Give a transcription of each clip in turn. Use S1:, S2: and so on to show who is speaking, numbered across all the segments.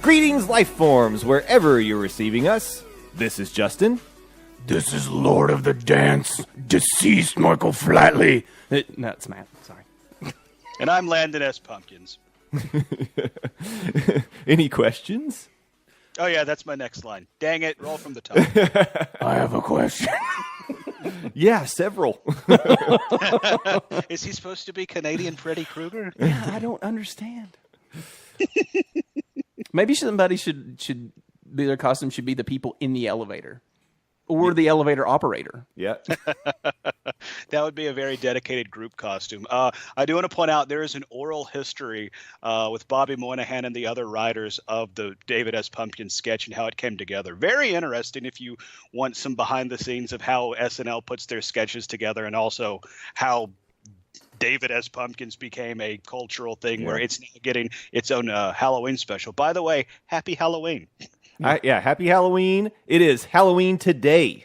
S1: Greetings, life forms, wherever you're receiving us. This is Justin.
S2: This is Lord of the Dance, deceased Michael Flatley.
S3: No, it's Matt. Sorry.
S4: And I'm Landon S. Pumpkins.
S1: Any questions?
S4: Oh, yeah, that's my next line. Dang it, roll from the top.
S2: I have a question.
S1: Yeah, several.
S4: Is he supposed to be Canadian Freddy Krueger?
S3: Yeah, I don't understand. Maybe somebody should be their costume should be the people in the elevator. Or the elevator operator.
S1: Yeah.
S4: That would be a very dedicated group costume. I do want to point out there is an oral history with Bobby Moynihan and the other writers of the David S. Pumpkin sketch and how it came together. Very interesting if you want some behind the scenes of how SNL puts their sketches together and also how David S. Pumpkins became a cultural thing where it's now getting its own Halloween special. By the way, happy Halloween.
S1: Happy Halloween. It is Halloween today.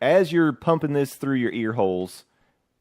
S1: As you're pumping this through your ear holes,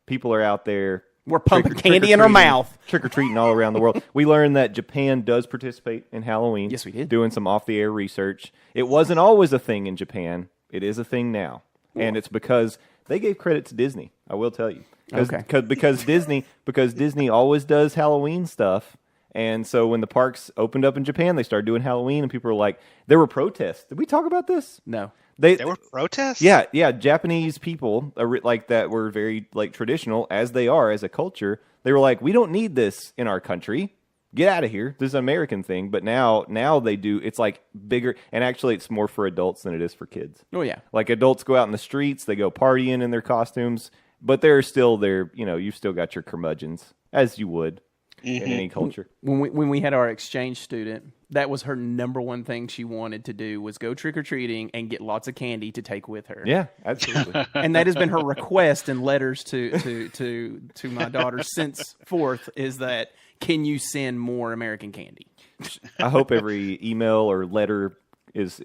S1: people are out there.
S3: We're pumping candy in our mouth.
S1: Trick-or-treating all around the world. We learned that Japan does participate in Halloween.
S3: Yes, we did.
S1: Doing some off-the-air research. It wasn't always a thing in Japan. It is a thing now. And it's because they gave credit to Disney, I will tell you. Because Disney always does Halloween stuff. And so when the parks opened up in Japan, they started doing Halloween, and people were like, there were protests. Did we talk about this?
S3: No.
S4: There were protests?
S1: Yeah. Japanese people like that were very like traditional, as they are as a culture. They were like, we don't need this in our country. Get out of here. This is an American thing. But now they do. It's like bigger, and actually it's more for adults than it is for kids.
S3: Oh, yeah.
S1: Like adults go out in the streets, they go partying in their costumes, but they're still there. You know, you've still got your curmudgeons, as you would. In any culture.
S3: When we had our exchange student, that was her number one thing she wanted to do was go trick-or-treating and get lots of candy to take with her.
S1: Yeah, absolutely.
S3: And that has been her request in letters to my daughter since fourth is that, can you send more American candy?
S1: I hope every email or letter is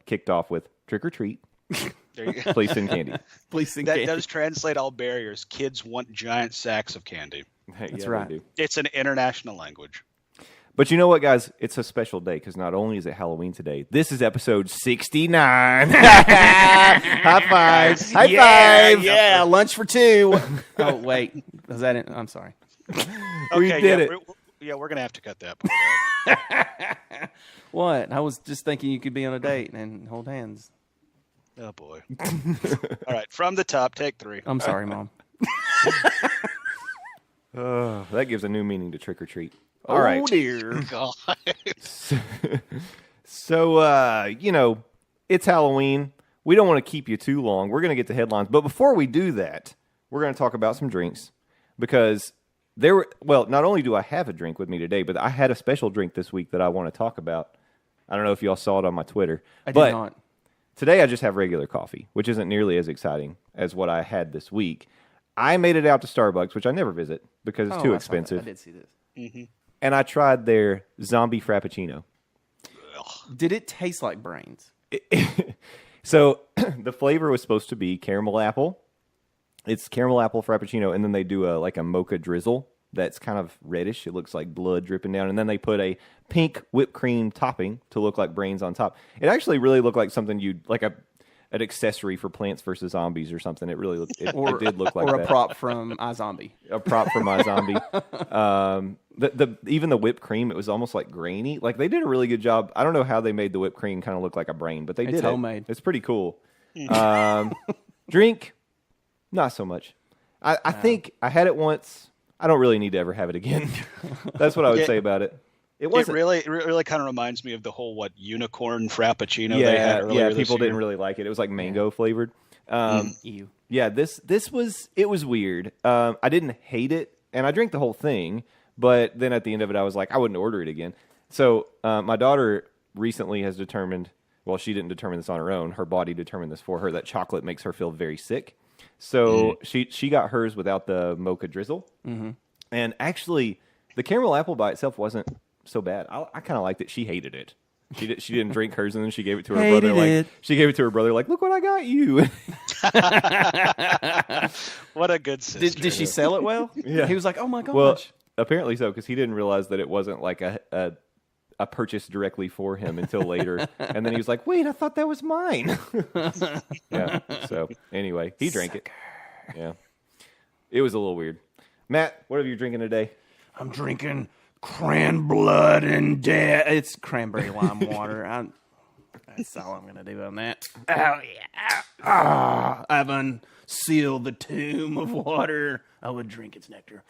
S1: kicked off with trick-or-treat.
S4: There you go.
S1: Please send candy.
S3: Please send
S4: That
S3: candy.
S4: does translate all barriers. Kids want giant sacks of candy.
S3: That's
S1: Yeah,
S3: right.
S1: they do.
S4: It's an international language.
S1: But you know what, guys? It's a special day because not only is it Halloween today, this is episode 69. High five. High five.
S3: Yeah, lunch for two. Oh, wait. Was that it? I'm sorry.
S1: We did it.
S4: We're going to have to cut that part out.
S3: What? I was just thinking you could be on a date and hold hands.
S4: Oh, boy. All right, from the top, take 3.
S3: I'm sorry, Mom.
S1: That gives a new meaning to trick or treat. All right.
S3: Oh, dear.
S4: God.
S1: So, it's Halloween. We don't want to keep you too long. We're going to get to headlines. But before we do that, we're going to talk about some drinks. Because not only do I have a drink with me today, but I had a special drink this week that I want to talk about. I don't know if y'all saw it on my Twitter.
S3: I did not.
S1: Today I just have regular coffee, which isn't nearly as exciting as what I had this week. I made it out to Starbucks, which I never visit because it's too expensive.
S3: I did see this.
S1: And I tried their zombie frappuccino.
S3: Did it taste like brains?
S1: So the flavor was supposed to be caramel apple. It's caramel apple frappuccino, and then they do a mocha drizzle that's kind of reddish. It looks like blood dripping down, and then they put a pink whipped cream topping to look like brains on top. It actually really looked like something an accessory for Plants vs. Zombies or something. It really looked, it did look like
S3: Or
S1: that.
S3: a prop from iZombie.
S1: A prop for my zombie. Even the whipped cream, it was almost like grainy. Like they did a really good job. I don't know how they made the whipped cream kind of look like a brain, but they did.
S3: It's homemade.
S1: It's pretty cool. Drink, not so much. I think I had it once. I don't really need to ever have it again. That's what I would say about it. It
S4: really kind of reminds me of the whole unicorn frappuccino they had earlier this
S1: people
S4: year.
S1: didn't really like it. It was like mango flavored.
S3: Ew.
S1: Yeah, it was weird. I didn't hate it, and I drank the whole thing. But then at the end of it, I was like, I wouldn't order it again. So my daughter recently has determined. Well, she didn't determine this on her own. Her body determined this for her. That chocolate makes her feel very sick. So she got hers without the mocha drizzle. Mm-hmm. And actually, the caramel apple by itself wasn't so bad. I kind of liked it. She hated it. She didn't drink hers, and then she gave it to her brother. She gave it to her brother. Like, look what I got you.
S4: What a good sister.
S3: Did she sell it well?
S1: Yeah.
S3: He was like, oh my gosh.
S1: Well, apparently so, because he didn't realize that it wasn't like a I purchased directly for him until later, and then he was like, "Wait, I thought that was mine." Yeah. So anyway, he drank it. Yeah, it was a little weird. Matt, what are you drinking today?
S2: I'm drinking cran blood and death.
S3: It's cranberry lime water. That's all I'm gonna do on that. Oh yeah. I've unsealed the tomb of water. I would drink its nectar.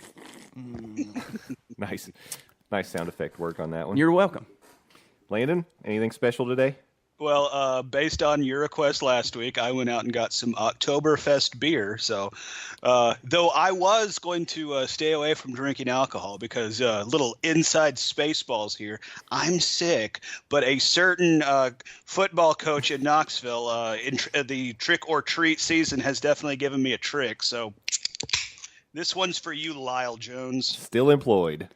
S1: Nice sound effect work on that one.
S3: You're welcome.
S1: Landon, anything special today?
S4: Well, based on your request last week, I went out and got some Oktoberfest beer. So, though I was going to stay away from drinking alcohol because little inside Spaceballs here, I'm sick. But a certain football coach in Knoxville, in the trick or treat season, has definitely given me a trick. So, this one's for you, Lyle Jones.
S1: Still employed.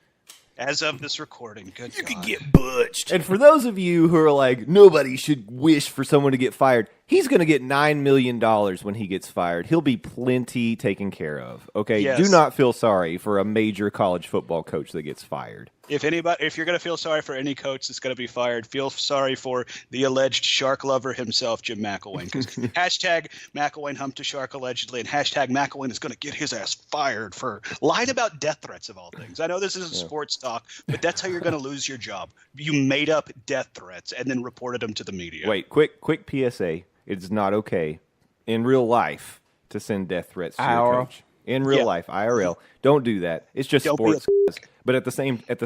S4: As of this recording, good God.
S2: You can get butched.
S1: And for those of you who are like, nobody should wish for someone to get fired, he's going to get $9 million when he gets fired. He'll be plenty taken care of. Okay?
S4: Yes.
S1: Do not feel sorry for a major college football coach that gets fired.
S4: If you're going to feel sorry for any coach that's going to be fired, feel sorry for the alleged shark lover himself, Jim McElwain. Because hashtag McElwain humped a shark allegedly, and hashtag McElwain is going to get his ass fired for lying about death threats of all things. I know this isn't sports talk, but that's how you're going to lose your job. You made up death threats and then reported them to the media.
S1: Wait, quick PSA. It's not okay in real life to send death threats to your
S3: IRL.
S1: coach. In real life, IRL. Don't do that. It's just
S4: Don't be
S1: sports. But at the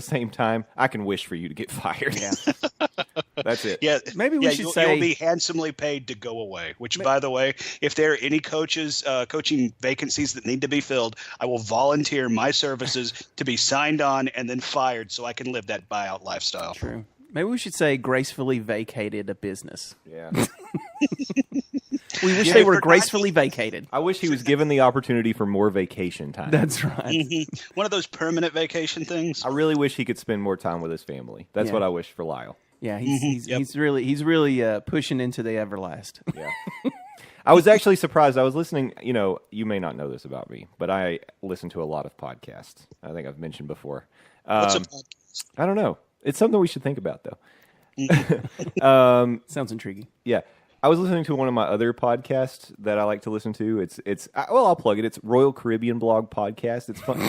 S1: same time, I can wish for you to get fired.
S3: Yeah.
S1: That's it.
S4: Yeah,
S3: Maybe we should
S4: you'll
S3: say-
S4: be handsomely paid to go away. Which, by the way, if there are any coaches coaching vacancies that need to be filled, I will volunteer my services to be signed on and then fired so I can live that buyout lifestyle.
S3: True. Maybe we should say gracefully vacated a business.
S1: Yeah.
S3: We wish
S4: Yeah,
S3: they were
S4: for
S3: gracefully vacated.
S1: I wish he was given the opportunity for more vacation time.
S3: That's right.
S4: Mm-hmm. One of those permanent vacation things.
S1: I really wish he could spend more time with his family. That's
S3: Yeah.
S1: what I wish for Lyle.
S3: Yeah, he's really pushing into the everlast.
S1: Yeah. I was actually surprised. I was listening, you may not know this about me, but I listen to a lot of podcasts. I think I've mentioned before.
S4: What's a podcast?
S1: I don't know. It's something we should think about, though.
S3: Sounds intriguing.
S1: Yeah. I was listening to one of my other podcasts that I like to listen to. I'll plug it. It's Royal Caribbean Blog Podcast. It's fun.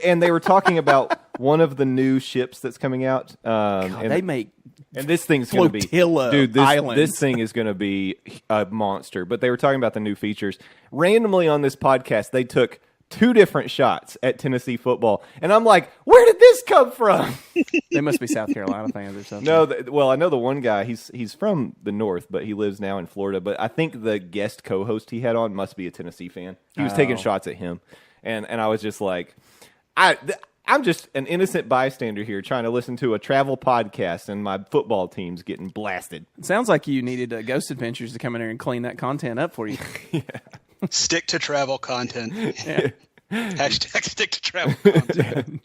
S1: And they were talking about one of the new ships that's coming out.
S3: They make
S1: And this thing's going to be,
S3: Flotilla
S1: dude.
S3: islands.
S1: This thing is going to be a monster. But they were talking about the new features. Randomly on this podcast, they took 2 different shots at Tennessee football, and I'm like, where did this come from?
S3: they must be South Carolina fans or something.
S1: No, well, I know the one guy. He's from the north, but he lives now in Florida. But I think the guest co-host he had on must be a Tennessee fan. He was taking shots at him, and I was just like, I'm just an innocent bystander here trying to listen to a travel podcast, and my football team's getting blasted.
S3: It sounds like you needed Ghost Adventures to come in here and clean that content up for you.
S4: Stick to travel content. Hashtag stick to travel content.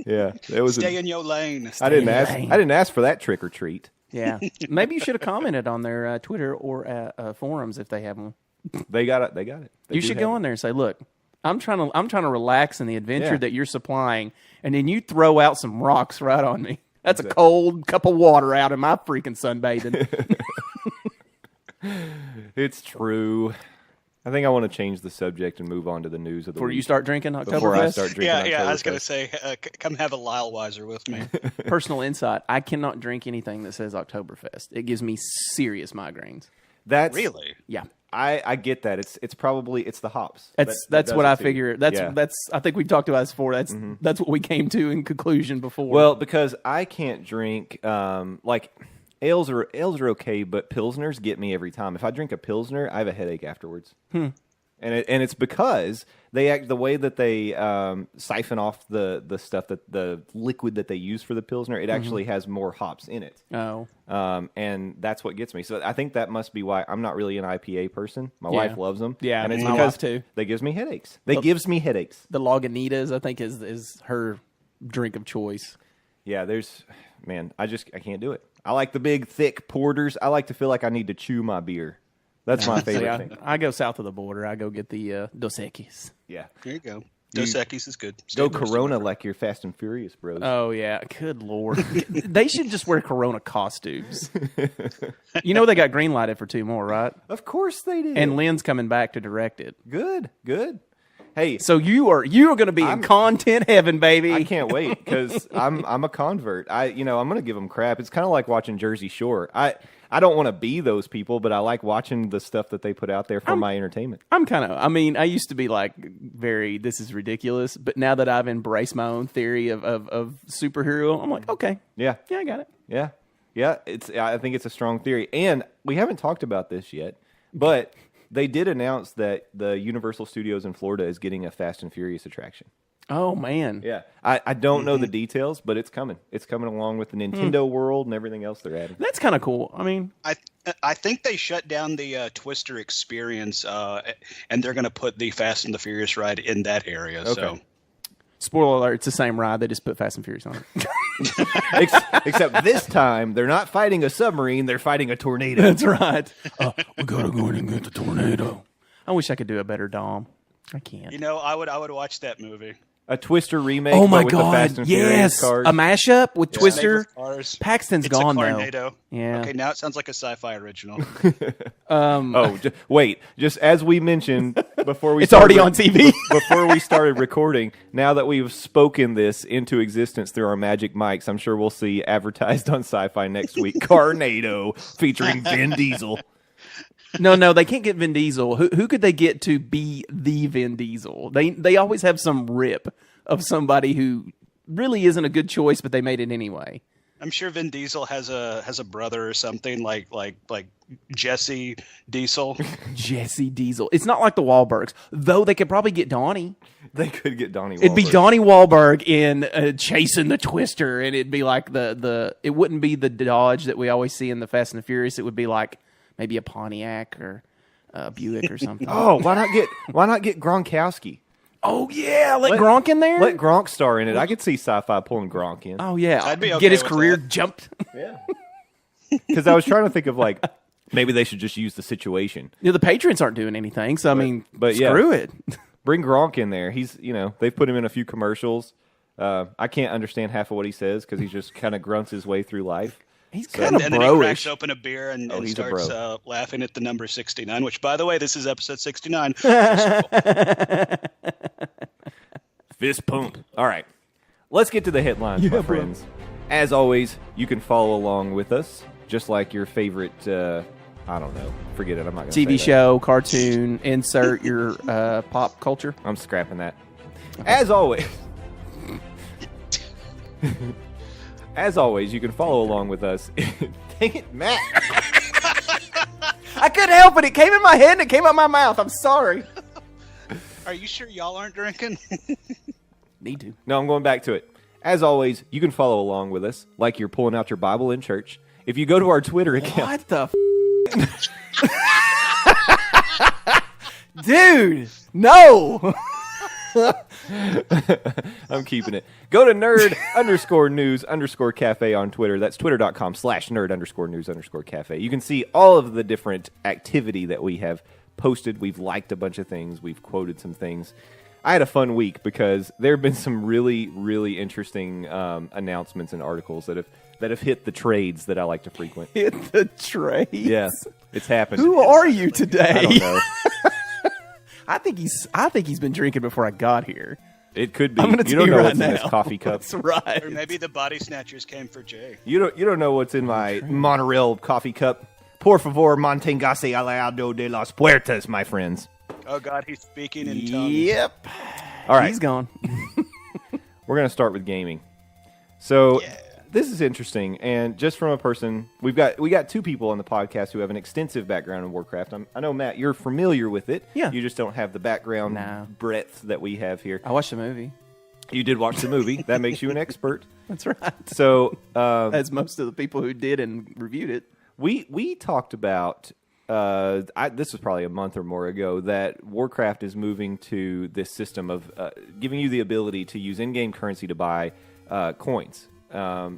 S1: Yeah, it was.
S4: Stay in your lane.
S1: I didn't
S3: lane.
S1: ask for that trick or treat.
S3: Yeah, maybe you should have commented on their Twitter or forums if they have one.
S1: They got it. They
S3: You should go in there and say, "Look, I'm trying to relax in the adventure
S1: Yeah.
S3: that you're supplying, and then you throw out some rocks right on me. That's a cold cup of water out in my freaking sunbathing."
S1: It's true. I think I want to change the subject and move on to the news of the
S3: Before
S1: week.
S3: you start drinking
S1: Before I
S3: Oktoberfest.
S1: start drinking.
S4: Yeah, I was going to
S1: Oktoberfest.
S4: say, come have a Lyle Weiser with me.
S3: Personal insight: I cannot drink anything that says Oktoberfest. It gives me serious migraines.
S1: That's
S4: Really?
S3: Yeah.
S1: I get that. It's probably the hops.
S3: That's
S1: That does
S3: what
S1: it
S3: I
S1: to you.
S3: figure. That's
S1: Yeah.
S3: I think we've talked about this before. That's what we came to in conclusion before.
S1: Well, because I can't drink like ales are okay, but pilsners get me every time. If I drink a pilsner, I have a headache afterwards. And it's because they act the way that they siphon off the stuff that the liquid that they use for the pilsner. It actually has more hops in it.
S3: oh,
S1: And that's what gets me. So I think that must be why I'm not really an IPA person. My wife loves them.
S3: Yeah,
S1: and it's
S3: my
S1: because
S3: wife too.
S1: they gives me headaches. Gives me headaches.
S3: the Lagunitas I think is her drink of choice.
S1: Yeah, I can't do it. I like the big, thick porters. I like to feel like I need to chew my beer. That's my favorite
S3: So
S1: thing.
S3: I go south of the border. I go get the Dos Equis.
S1: Yeah.
S4: There you go. Dos Equis is good.
S1: Go
S4: Standard.
S1: Corona like you're Fast and Furious, bros.
S3: Oh yeah, good lord. They should just wear Corona costumes. You know they got green lighted for 2 more, right?
S1: Of course they did.
S3: And Lynn's coming back to direct it.
S1: good. Hey,
S3: So you are going to be in content heaven, baby.
S1: I can't wait because I'm a convert. I'm going to give them crap. It's kind of like watching Jersey Shore. I don't want to be those people, but I like watching the stuff that they put out there for my entertainment.
S3: I used to be like this is ridiculous, but now that I've embraced my own theory of superhero, I'm like, okay,
S1: Yeah,
S3: I got it.
S1: yeah. I think it's a strong theory, and we haven't talked about this yet, but they did announce that the Universal Studios in Florida is getting a Fast and Furious attraction.
S3: Oh man,
S1: Yeah, I don't know the details, but it's coming. It's coming along with the Nintendo World and everything else they're adding.
S3: that's kind of cool. I mean,
S4: I think they shut down the Twister experience, and they're going to put the Fast and the Furious ride in that area.
S1: Okay.
S4: So
S3: spoiler alert, it's the same ride. They just put Fast and Furious on it.
S1: Except this time, they're not fighting a submarine; they're fighting a tornado.
S3: That's right.
S2: We gotta go in and get the tornado.
S3: I wish I could do a better Dom. I can't.
S4: I would watch that movie.
S1: A Twister remake.
S3: Oh my
S1: but with the Fast
S3: god!
S1: and Furious
S3: Yes,
S1: cars.
S3: a mashup with Twister.
S4: Made with cars.
S3: Paxton's
S4: It's
S3: gone
S4: a
S3: though.
S4: Carnado.
S3: Yeah.
S4: Okay, now it sounds like a sci-fi original.
S1: Wait! Just as we mentioned before, we
S3: It's already on TV.
S1: before we started recording. Now that we've spoken this into existence through our magic mics, I'm sure we'll see advertised on Sci-Fi next week. Carnado featuring Vin Diesel.
S3: No, they can't get Vin Diesel. Who could they get to be the Vin Diesel? They always have some rip of somebody who really isn't a good choice, but they made it anyway.
S4: I'm sure Vin Diesel has a brother or something like Jesse Diesel.
S3: Jesse Diesel. It's not like the Wahlbergs, though. They could probably get Donnie.
S1: They could get Donnie.
S3: It'd be
S1: Wahlberg.
S3: Donnie Wahlberg in Chasing the Twister, and it'd be like it wouldn't be the Dodge that we always see in the Fast and the Furious. It would be like maybe a Pontiac or a Buick or something.
S1: Oh, why not get Gronkowski?
S3: Oh yeah, let Gronk in there.
S1: Let Gronk star in it. I could see Sci-Fi pulling Gronk in.
S3: Oh yeah,
S4: I'd be okay
S3: get his
S4: with
S3: career
S4: that.
S3: jumped.
S1: Because I was trying to think of like maybe they should just use the situation.
S3: The Patriots aren't doing anything, so I mean,
S1: but yeah.
S3: screw it.
S1: Bring Gronk in there. He's they've put him in a few commercials. I can't understand half of what he says because he just kind of grunts his way through life.
S3: He's
S1: So-
S3: kind
S4: And
S3: of
S4: then he cracks
S3: bro-ish.
S4: open a beer and
S1: he's a
S4: starts
S1: bro.
S4: laughing at the number 69, which, by the way, this is episode 69.
S1: Fist pump. All right. Let's get to the headlines, my friends. As always, you can follow along with us, just like your favorite, I don't know, forget it, I'm not going to
S3: TV show, cartoon, insert your pop culture.
S1: I'm scrapping that. As always, you can follow along with us. Dang it, Matt.
S3: I couldn't help it. It came in my head and it came out my mouth. I'm sorry.
S4: Are you sure y'all aren't drinking?
S3: Need to.
S1: No, I'm going back to it. As always, you can follow along with us like you're pulling out your Bible in church. If you go to our Twitter account,
S3: What the Dude, no.
S1: I'm keeping it. Go to nerd_news_cafe on Twitter. That's twitter.com/nerd_news_cafe. You can see all of the different activity that we have posted. We've liked a bunch of things. We've quoted some things. I had a fun week because there have been some really, really interesting announcements and articles that have hit the trades that I like to frequent.
S3: Hit the trade.
S1: Yeah, it's happened.
S3: Who are you today?
S1: I don't know.
S3: I think he's been drinking before I got here.
S1: It could be.
S3: I'm going to
S1: You
S3: tell
S1: don't
S3: you
S1: know
S3: right
S1: what's
S3: now.
S1: in this coffee cup.
S3: That's right.
S4: Or maybe the body snatchers came for Jay.
S1: You don't know what's in my monorail coffee cup. Por favor, manténgase al lado de las puertas, my friends.
S4: Oh, God, he's speaking in tongues.
S3: Yep.
S1: All right,
S3: He's gone.
S1: we're going to start with gaming. So this is interesting, and just from a person, we got two people on the podcast who have an extensive background in Warcraft. I know, Matt, you're familiar with it.
S3: Yeah.
S1: You just don't have the background
S3: No.
S1: breadth that we have here.
S3: I watched the movie.
S1: You did watch the movie. That makes you an expert.
S3: That's right.
S1: So
S3: As most of the people who did and reviewed it.
S1: We talked about this was probably a month or more ago that Warcraft is moving to this system of giving you the ability to use in-game currency to buy coins,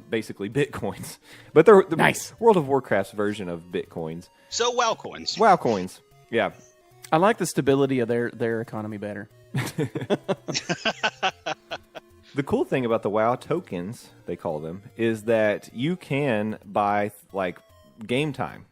S1: basically bitcoins. But they're the
S3: Nice.
S1: World of Warcraft's version of bitcoins.
S4: So, WoW coins.
S1: WoW coins. Yeah.
S3: I like the stability of their economy better.
S1: The cool thing about the WoW tokens, they call them, is that you can buy like game time.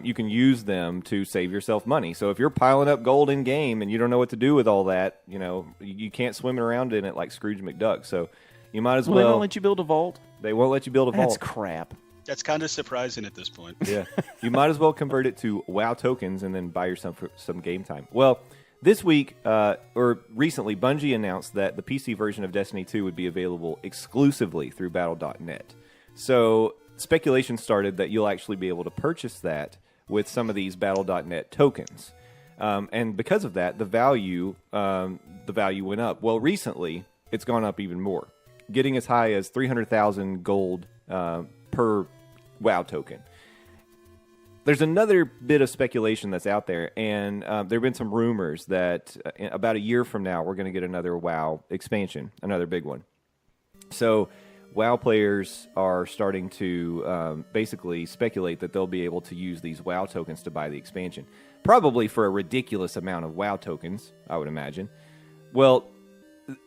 S1: You can use them to save yourself money. So if you're piling up gold in game and you don't know what to do with all that, you can't swim around in it like Scrooge McDuck. So you might as
S3: They
S1: well.
S3: won't let you build a vault.
S1: They won't let you build a
S3: That's
S1: vault.
S3: crap.
S4: That's kind of surprising at this point.
S1: Yeah, you might as well convert it to WoW tokens and then buy yourself some game time. Well, this week, or recently, Bungie announced that the PC version of Destiny 2 would be available exclusively through Battle.net. So speculation started that you'll actually be able to purchase that with some of these Battle.net tokens. And because of that, the value went up. Well, recently, it's gone up even more, getting as high as 300,000 gold per WoW token. There's another bit of speculation that's out there, and there have been some rumors that about a year from now, we're going to get another WoW expansion, another big one. So WoW players are starting to basically speculate that they'll be able to use these WoW tokens to buy the expansion, probably for a ridiculous amount of WoW tokens, I would imagine. Well,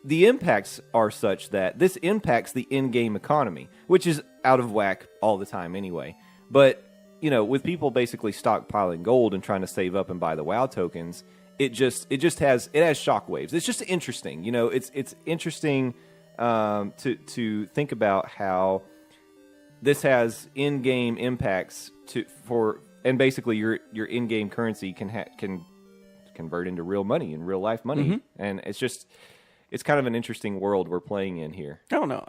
S1: the impacts are such that this impacts the in-game economy, which is out of whack all the time anyway. But with people basically stockpiling gold and trying to save up and buy the WoW tokens, it has shockwaves. It's just interesting. It's interesting to think about how this has in-game impacts and basically your in-game currency can convert into real money and real life money, and it's kind of an interesting world we're playing in here.
S3: I don't know.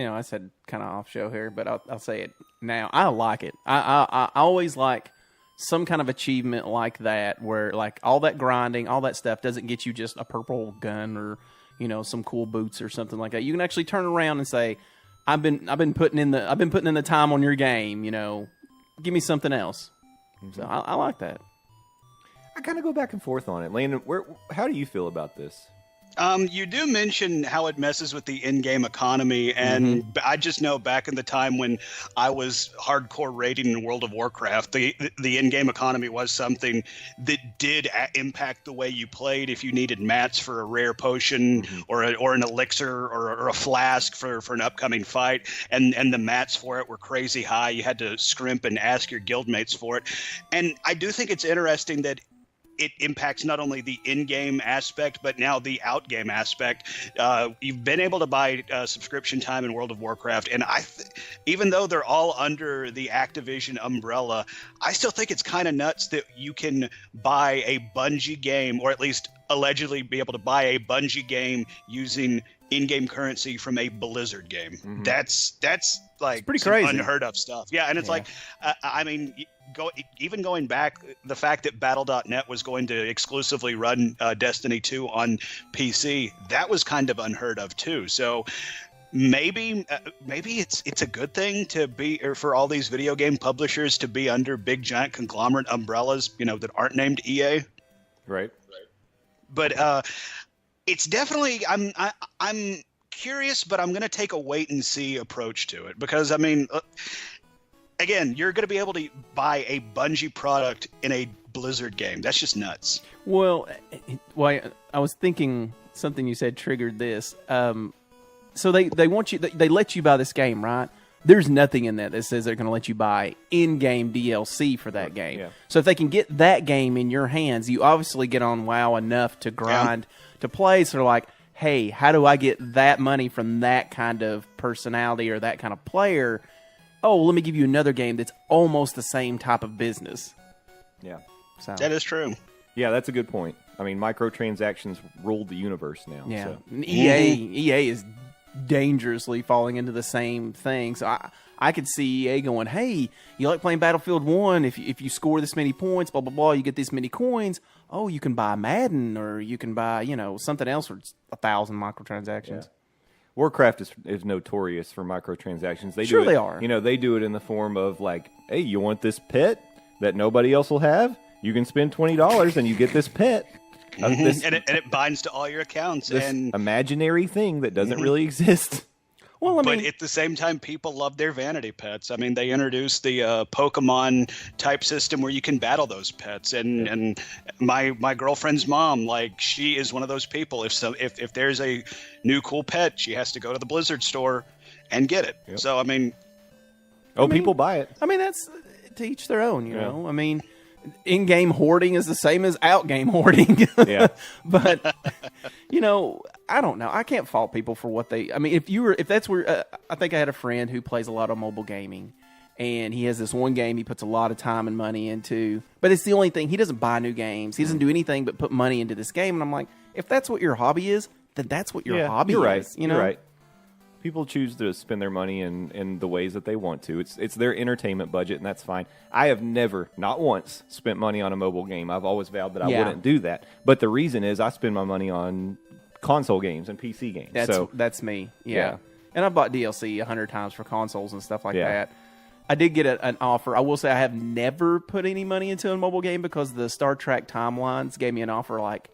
S3: I said kind of off show here, but I'll say it now. I like it. I always like some kind of achievement like that, where like all that grinding, all that stuff doesn't get you just a purple gun or some cool boots or something like that. You can actually turn around and say, I've been putting in the time on your game. Give me something else. So I like that.
S1: I kind of go back and forth on it, Landon. How do you feel about this?
S4: You do mention how it messes with the in-game economy, and I just know back in the time when I was hardcore raiding in World of Warcraft, the in-game economy was something that did impact the way you played. If you needed mats for a rare potion or an elixir or a flask for an upcoming fight, and the mats for it were crazy high, you had to scrimp and ask your guildmates for it. And I do think it's interesting that it impacts not only the in-game aspect, but now the out-game aspect. You've been able to buy subscription time in World of Warcraft, and even though they're all under the Activision umbrella, I still think it's kind of nuts that you can buy a Bungie game, or at least allegedly be able to buy a Bungie game using in-game currency from a Blizzard game. That's like
S3: pretty
S4: some
S3: crazy,
S4: unheard of stuff. Yeah, and it's like, I mean, going back, the fact that Battle.net was going to exclusively run Destiny 2 on PC, that was kind of unheard of too. So maybe it's a good thing to be, or for all these video game publishers to be under big giant conglomerate umbrellas, that aren't named EA.
S1: Right.
S4: But it's definitely, I'm curious, but I'm going to take a wait and see approach to it, because I mean, again, you're going to be able to buy a Bungie product in a Blizzard game. That's just nuts.
S3: Well, I was thinking something you said triggered this. So they want you, they let you buy this game, right? There's nothing in that says they're going to let you buy in-game DLC for that game.
S1: Yeah.
S3: So if they can get that game in your hands, you obviously get on WoW enough to grind to play. So they're like, hey, how do I get that money from that kind of personality or that kind of player? Oh, let me give you another game that's almost the same type of business.
S1: Yeah.
S3: So
S4: That is true.
S1: Yeah, that's a good point. I mean, microtransactions rule the universe now.
S3: yeah,
S1: So.
S3: And EA is dangerously falling into the same thing. So I could see EA going, hey, you like playing Battlefield 1? If you score this many points, blah, blah, blah, you get this many coins. Oh, you can buy Madden, or you can buy, something else for 1,000 microtransactions.
S1: Yeah. Warcraft is notorious for microtransactions. They
S3: Sure
S1: do it,
S3: they are.
S1: They do it in the form of like, hey, you want this pet that nobody else will have? You can spend $20 and you get this pet. This
S4: And it binds to all your accounts. And
S1: imaginary thing that doesn't really exist.
S3: Well, I
S4: But
S3: mean,
S4: at the same time, people love their vanity pets. I mean, they introduced the Pokemon type system where you can battle those pets, and my girlfriend's mom, like, she is one of those people. If there's a new cool pet, she has to go to the Blizzard store and get it.
S1: Yep.
S4: So I mean,
S1: People buy it.
S3: I mean, that's to each their own, you know. I mean, in-game hoarding is the same as out-game hoarding.
S1: Yeah.
S3: But you know, I don't know. I can't fault people for what they. I mean, if that's where I think I had a friend who plays a lot of mobile gaming, and he has this one game he puts a lot of time and money into, but it's the only thing. He doesn't buy new games. He doesn't do anything but put money into this game. And I'm like, if that's what your hobby is, then that's what your hobby
S1: you're right.
S3: is. You know,
S1: You're right. People choose to spend their money in the ways that they want to. It's their entertainment budget, and that's fine. I have never, not once, spent money on a mobile game. I've always vowed that I
S3: Yeah.
S1: wouldn't do that. But the reason is I spend my money on console games and PC games.
S3: That's me. Yeah.
S1: Yeah.
S3: And I bought DLC 100 times for consoles and stuff like
S1: Yeah.
S3: that. I did get an offer. I will say I have never put any money into a mobile game because the Star Trek Timelines gave me an offer like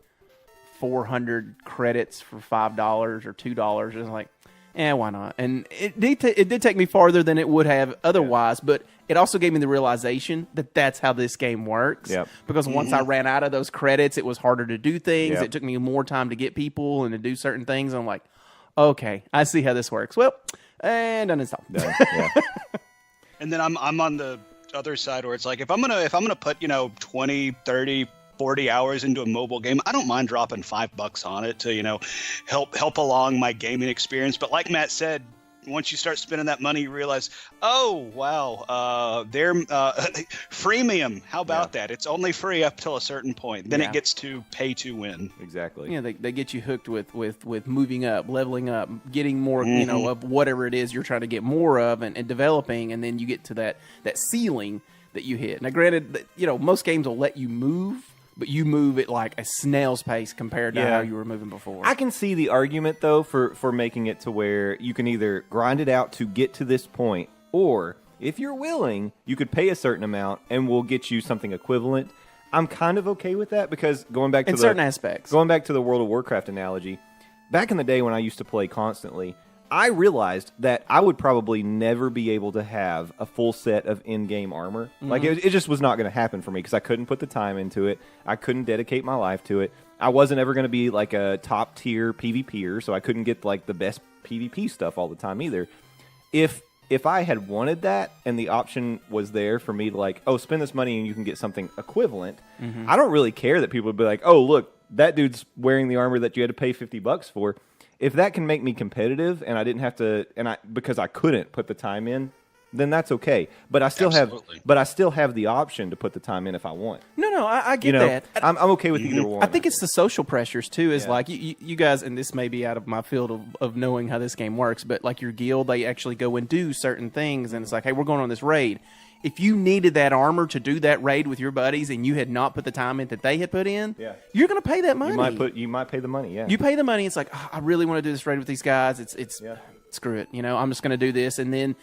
S3: 400 credits for $5 or $2. And I was like, why not? And it did take me farther than it would have otherwise, but it also gave me the realization that that's how this game works.
S1: Yep.
S3: Because once I ran out of those credits, it was harder to do things.
S1: Yep.
S3: It took me more time to get people and to do certain things. And I'm like, okay, I see how this works. Well, and uninstall.
S1: Yeah.
S4: and then I'm on the other side where it's like, if I'm gonna put 20, 30, 40 hours into a mobile game, I don't mind dropping $5 on it to help along my gaming experience. But like Matt said, once you start spending that money, you realize, oh wow, they're freemium. How about that? It's only free up till a certain point. Then
S3: Yeah.
S4: it gets to pay to win.
S1: Exactly.
S3: You know, they get you hooked with moving up, leveling up, getting more, of whatever it is you're trying to get more of and developing, and then you get to that ceiling that you hit. Now, granted, most games will let you move, but you move at like a snail's pace compared to
S1: Yeah.
S3: how you were moving before.
S1: I can see the argument, though, for making it to where you can either grind it out to get to this point, or if you're willing, you could pay a certain amount and we'll get you something equivalent. I'm kind of okay with that because going back to
S3: in certain aspects.
S1: Going back to the World of Warcraft analogy, back in the day when I used to play constantly, I realized that I would probably never be able to have a full set of in-game armor. Like, it just was not going to happen for me because I couldn't put the time into it. I couldn't dedicate my life to it. I wasn't ever going to be, like, a top-tier PvPer, so I couldn't get, like, the best PvP stuff all the time either. If I had wanted that and the option was there for me to, like, oh, spend this money and you can get something equivalent, I don't really care that people would be like, oh, look, that dude's wearing the armor that you had to pay $50 for. If that can make me competitive and I didn't have to, because I couldn't put the time in, then that's okay. But I still have the option to put the time in if I want.
S3: No, I get that.
S1: I'm okay with either one.
S3: I think it's the social pressures too. Is like you guys, and this may be out of my field of knowing how this game works, but like your guild, they actually go and do certain things, and it's like, hey, we're going on this raid. If you needed that armor to do that raid with your buddies, and you had not put the time in that they had put in, you're going to pay that money.
S1: you might pay the money. Yeah,
S3: you pay the money. It's like, I really want to do this raid with these guys. It's screw it. I'm just going to do this, and then.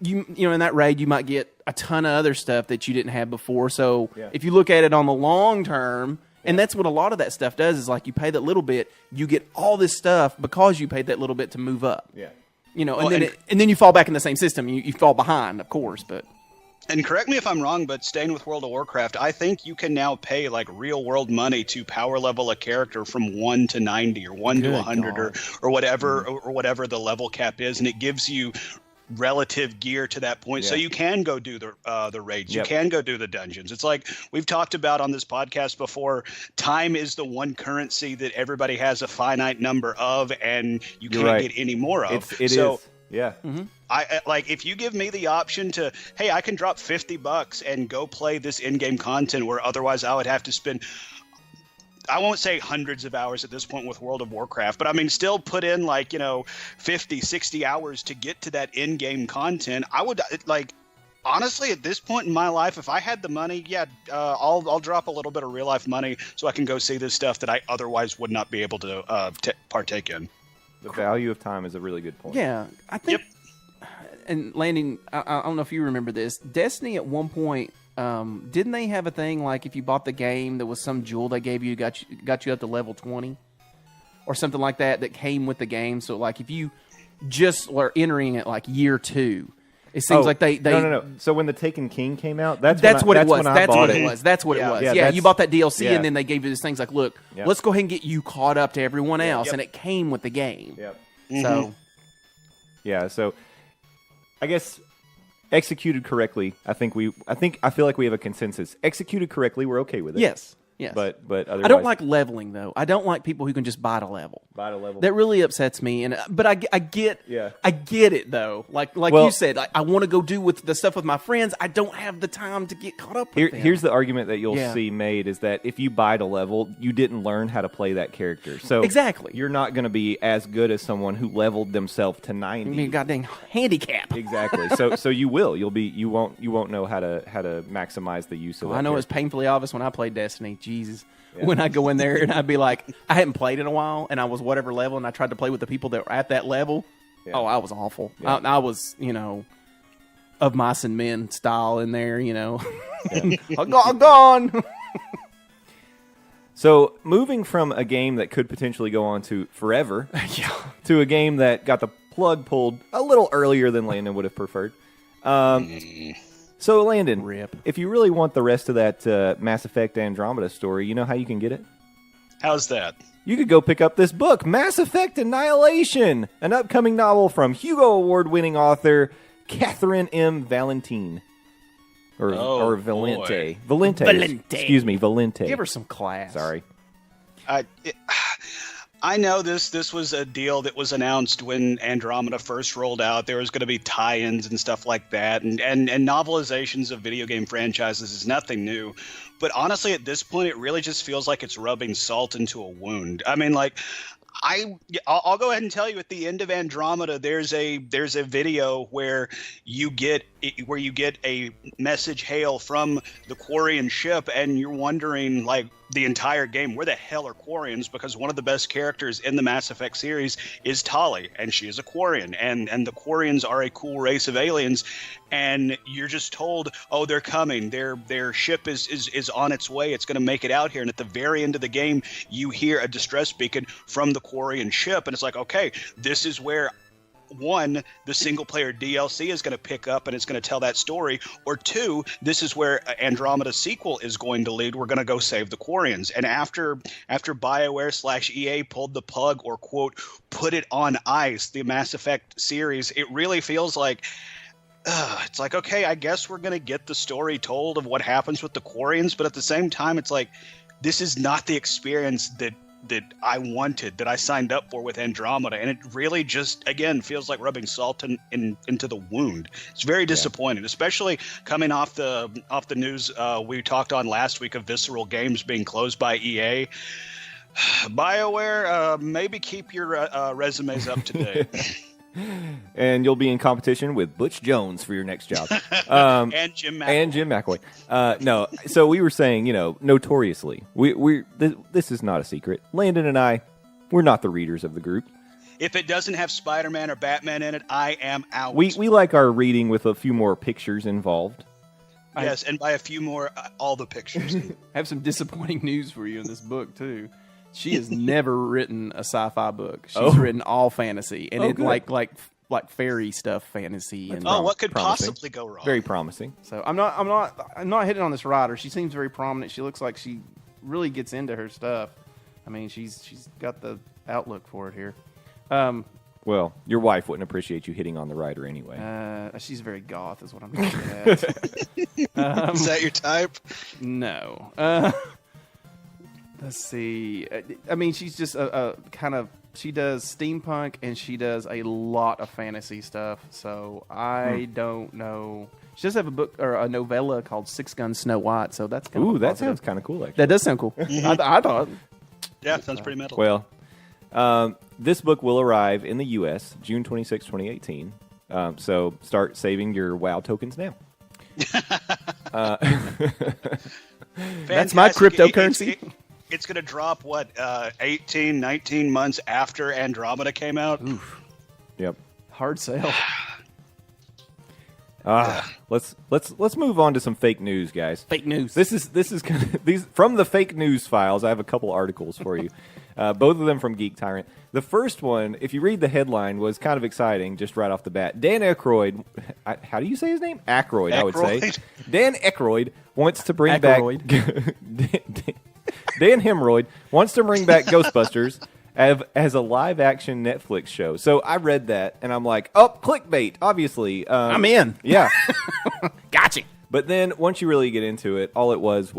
S3: In that raid, you might get a ton of other stuff that you didn't have before. So if you look at it on the long term, and that's what a lot of that stuff does, is like you pay that little bit, you get all this stuff because you paid that little bit to move up.
S1: Yeah.
S3: And then you fall back in the same system. You fall behind, of course, but.
S4: And correct me if I'm wrong, but staying with World of Warcraft, I think you can now pay like real world money to power level a character from 1 to 90 or 1 to 100 or whatever the level cap is, and it gives you relative gear to that point, so you can go do the raids, you can go do the dungeons. It's like we've talked about on this podcast before, time is the one currency that everybody has a finite number of, and you can't get any more of.
S1: It is. Yeah.
S4: I like, if you give me the option to, hey, I can drop $50 and go play this in-game content where otherwise I would have to spend, I won't say hundreds of hours at this point with World of Warcraft, but I mean, still put in like, 50, 60 hours to get to that in-game content. I would honestly, at this point in my life, if I had the money, I'll drop a little bit of real life money so I can go see this stuff that I otherwise would not be able to partake in.
S1: The value of time is a really good point.
S3: Yeah, I think. And Landon, I don't know if you remember this. Destiny at one point, didn't they have a thing like if you bought the game, there was some jewel they gave you, got you up to level 20, or something like that came with the game. So like if you just are entering at like year 2. It seems like they
S1: no. So when the Taken King came out, that's
S3: what it was.
S1: When I
S3: That's
S1: bought
S3: what it was. That's what it
S4: Yeah.
S3: was.
S1: Yeah,
S3: Yeah,
S1: that's-
S3: you bought that DLC,
S1: yeah.
S3: and then they gave you these things like, look,
S1: Yep.
S3: let's go ahead and get you caught up to everyone else,
S4: Yep.
S3: and it came with the game.
S1: Yep.
S3: So
S1: Yeah. So I guess executed correctly, I feel like we have a consensus. Executed correctly, we're okay with it.
S3: yes.
S1: But otherwise,
S3: I don't like leveling though. I don't like people who can just bite a level.
S1: Bite a level.
S3: That really upsets me. But I get
S1: Yeah.
S3: I get it though. Like
S1: Well-
S3: you said, I want to go do with the stuff with my friends. I don't have the time to get caught up with them.
S1: Here's the argument that you'll
S3: Yeah.
S1: see made is that if you bite a level, you didn't learn how to play that character. So
S3: Exactly.
S1: you're not going to be as good as someone who leveled themselves to
S3: I
S1: 90.
S3: mean, goddamn handicap.
S1: Exactly. So you won't know how to maximize the use of.
S3: Well,
S1: that
S3: I know it's
S1: character.
S3: painfully obvious when I play Destiny. Jesus. When I go in there and I'd be like, I hadn't played in a while, and I was whatever level, and I tried to play with the people that were at that level.
S1: Yeah.
S3: Oh, I was awful.
S1: Yeah.
S3: I was, of mice and men style in there, I'm gone.
S1: So moving from a game that could potentially go on to forever to a game that got the plug pulled a little earlier than Landon would have preferred. So Landon,
S3: Rip.
S1: if you really want the rest of that Mass Effect Andromeda story, you know how you can get it?
S4: How's that?
S1: You could go pick up this book, Mass Effect Annihilation, an upcoming novel from Hugo Award-winning author Catherine M. Valentine. Or Valente. Valente. Excuse me, Valente.
S3: Give her some class.
S1: Sorry.
S4: I know this was a deal that was announced when Andromeda first rolled out. There was going to be tie-ins and stuff like that, and novelizations of video game franchises is nothing new. But honestly, at this point, it really just feels like it's rubbing salt into a wound. I mean, like, I'll go ahead and tell you at the end of Andromeda, there's a video where you get a message hail from the Quarian ship, and you're wondering, like, the entire game, where the hell are Quarians? Because one of the best characters in the Mass Effect series is Tali, and she is a Quarian, and the Quarians are a cool race of aliens, and you're just told, oh, they're coming, their ship is on its way, it's going to make it out here, and at the very end of the game, you hear a distress beacon from the Quarian ship, and it's like, okay, this is where one, the single player DLC is going to pick up and it's going to tell that story, or two, this is where Andromeda sequel is going to lead. We're going to go save the Quarians. And after BioWare/EA pulled the plug, or quote, put it on ice, the Mass Effect series, it really feels like it's like, okay, I guess we're going to get the story told of what happens with the Quarians, but at the same time, it's like, this is not the experience that I wanted, that I signed up for with Andromeda, and it really just, again, feels like rubbing salt into the wound. It's very disappointing, especially coming off the news we talked on last week of Visceral Games being closed by EA. BioWare, maybe keep your resumes up to date.
S1: And you'll be in competition with Butch Jones for your next job.
S4: And Jim McAvoy.
S1: And Jim McAvoy. No, so we were saying, notoriously, this is not a secret. Landon and I, we're not the readers of the group.
S4: If it doesn't have Spider-Man or Batman in it, I am out.
S1: We like our reading with a few more pictures involved.
S4: Yes, and by a few more, all the pictures.
S3: I have some disappointing news for you in this book too. She has never written a sci-fi book. She's written all fantasy, and
S1: good.
S3: like fairy stuff, fantasy. And
S4: What could
S1: Promising.
S4: possibly go wrong?
S1: Very promising.
S3: so I'm not hitting on this writer. She seems very prominent. She looks like she really gets into her stuff. I mean, she's got the outlook for it here.
S1: Well, your wife wouldn't appreciate you hitting on the writer anyway.
S3: She's very goth, is what I'm getting at.
S4: Is that your type?
S3: No. Let's see. I mean, she's just a kind of. She does steampunk and she does a lot of fantasy stuff. So I don't know. She does have a book or a novella called Six Gun Snow White. So that's kind
S1: Ooh,
S3: of
S1: that sounds kind of cool, actually.
S3: That does sound cool. I thought.
S4: Yeah, sounds pretty metal.
S1: Well, this book will arrive in the U.S. June 26, 2018. So start saving your WoW tokens now.
S3: That's my
S4: Fantastic.
S3: cryptocurrency.
S4: It's going to drop, 18, 19 months after Andromeda came out?
S1: Yep.
S3: Hard sell.
S1: Let's move on to some fake news, guys.
S3: Fake news.
S1: This is these from the fake news files. I have a couple articles for you, both of them from Geek Tyrant. The first one, if you read the headline, was kind of exciting just right off the bat. Dan Aykroyd, how do you say his name? Aykroyd, I would say.
S4: Aykroyd.
S1: Dan Aykroyd wants to bring back Dan Hemorrhoid wants to bring back Ghostbusters as a live-action Netflix show. So I read that, and I'm like, oh, clickbait, obviously.
S3: I'm in.
S1: Yeah.
S3: Gotcha.
S1: But then once you really get into it, all it was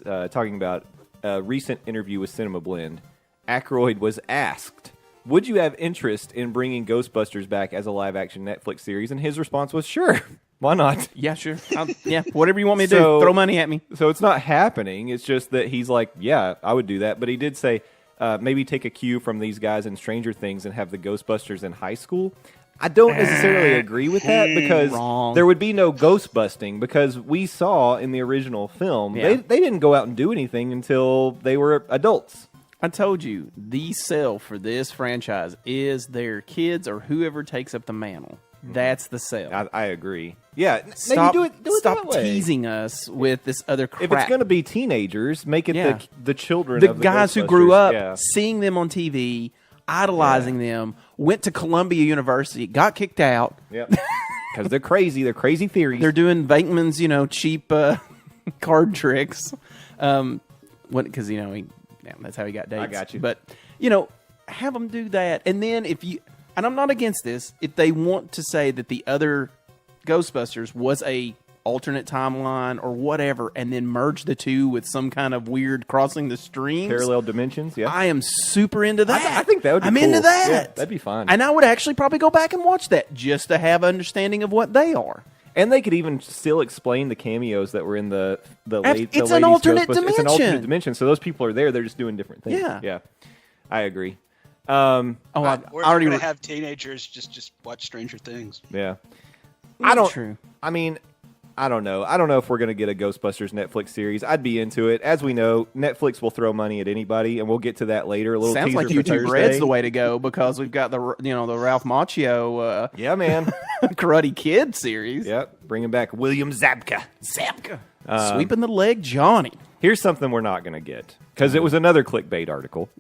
S1: talking about a recent interview with Cinema Blend. Aykroyd was asked, would you have interest in bringing Ghostbusters back as a live-action Netflix series? And his response was, sure. Why not?
S3: Yeah, sure. Yeah, whatever you want me to do.
S1: So-
S3: Throw money at me.
S1: So it's not happening. It's just that he's like, yeah, I would do that. But he did say maybe take a cue from these guys in Stranger Things and have the Ghostbusters in high school. I don't necessarily agree with that because
S3: Wrong.
S1: there would be no ghost busting because we saw in the original film,
S3: Yeah.
S1: they didn't go out and do anything until they were adults.
S3: I told you, the sell for this franchise is their kids or whoever takes up the mantle. That's the sell.
S1: I agree. Yeah,
S3: Stop,
S1: maybe do it
S3: stop
S1: that way.
S3: teasing us with this other crap.
S1: If it's going to be teenagers, make it
S3: Yeah.
S1: the children
S3: the
S1: of the
S3: guys who
S1: Ghostbusters.
S3: grew up
S1: Yeah.
S3: seeing them on TV, idolizing them, went to Columbia University, got kicked out.
S1: Yep. Because they're crazy. They're crazy theories.
S3: They're doing Venkman's, cheap card tricks. Because that's how he got dates.
S1: I got you.
S3: But have them do that, and then and I'm not against this, if they want to say that the other Ghostbusters was a alternate timeline or whatever, and then merge the two with some kind of weird crossing the streams.
S1: Parallel dimensions. Yeah.
S3: I am super into that.
S1: I think that would be
S3: I'm
S1: cool.
S3: into that.
S1: Yeah, that'd be fun.
S3: And I would actually probably go back and watch that just to have understanding of what they are.
S1: And they could even still explain the cameos that were in the late.
S3: It's
S1: the
S3: an
S1: latest
S3: alternate
S1: Ghostbusters. It's an alternate
S3: dimension.
S1: dimension. So those people are there. They're just doing different things.
S3: Yeah.
S1: I agree.
S3: Oh, I
S4: We're
S3: already
S4: going to have teenagers just watch Stranger Things.
S1: Yeah. I don't.
S3: True.
S1: I mean, I don't know. I don't know if we're going to get a Ghostbusters Netflix series. I'd be into it. As we know, Netflix will throw money at anybody, and we'll get to that later. A little
S3: Sounds
S1: teaser
S3: like
S1: for
S3: YouTube
S1: Thursday.
S3: Red's the way to go because we've got the Ralph Macchio
S1: Yeah, man.
S3: Karate Kid series.
S1: Yep. Bringing back William Zabka.
S3: Sweeping the leg, Johnny.
S1: Here's something we're not going to get because it was another clickbait article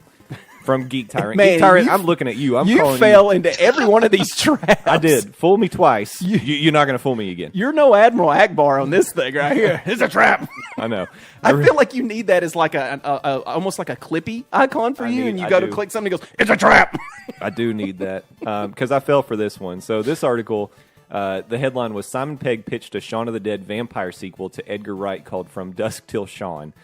S1: from Geek Tyrant.
S3: Man,
S1: Geek Tyrant,
S3: you-
S1: I'm looking at you. I'm
S3: You
S1: calling
S3: fell into every one of these traps.
S1: I did. Fool me twice. You're not going to fool me again.
S3: You're no Admiral Akbar on this thing right here. It's a trap.
S1: I know.
S3: I feel like you need that as like a almost like a Clippy icon for you, and you
S1: I
S3: go to
S1: do.
S3: click something, it goes, it's a trap.
S1: I do need that because I fell for this one. So this article, the headline was Simon Pegg pitched a Shaun of the Dead vampire sequel to Edgar Wright called From Dusk Till Shaun.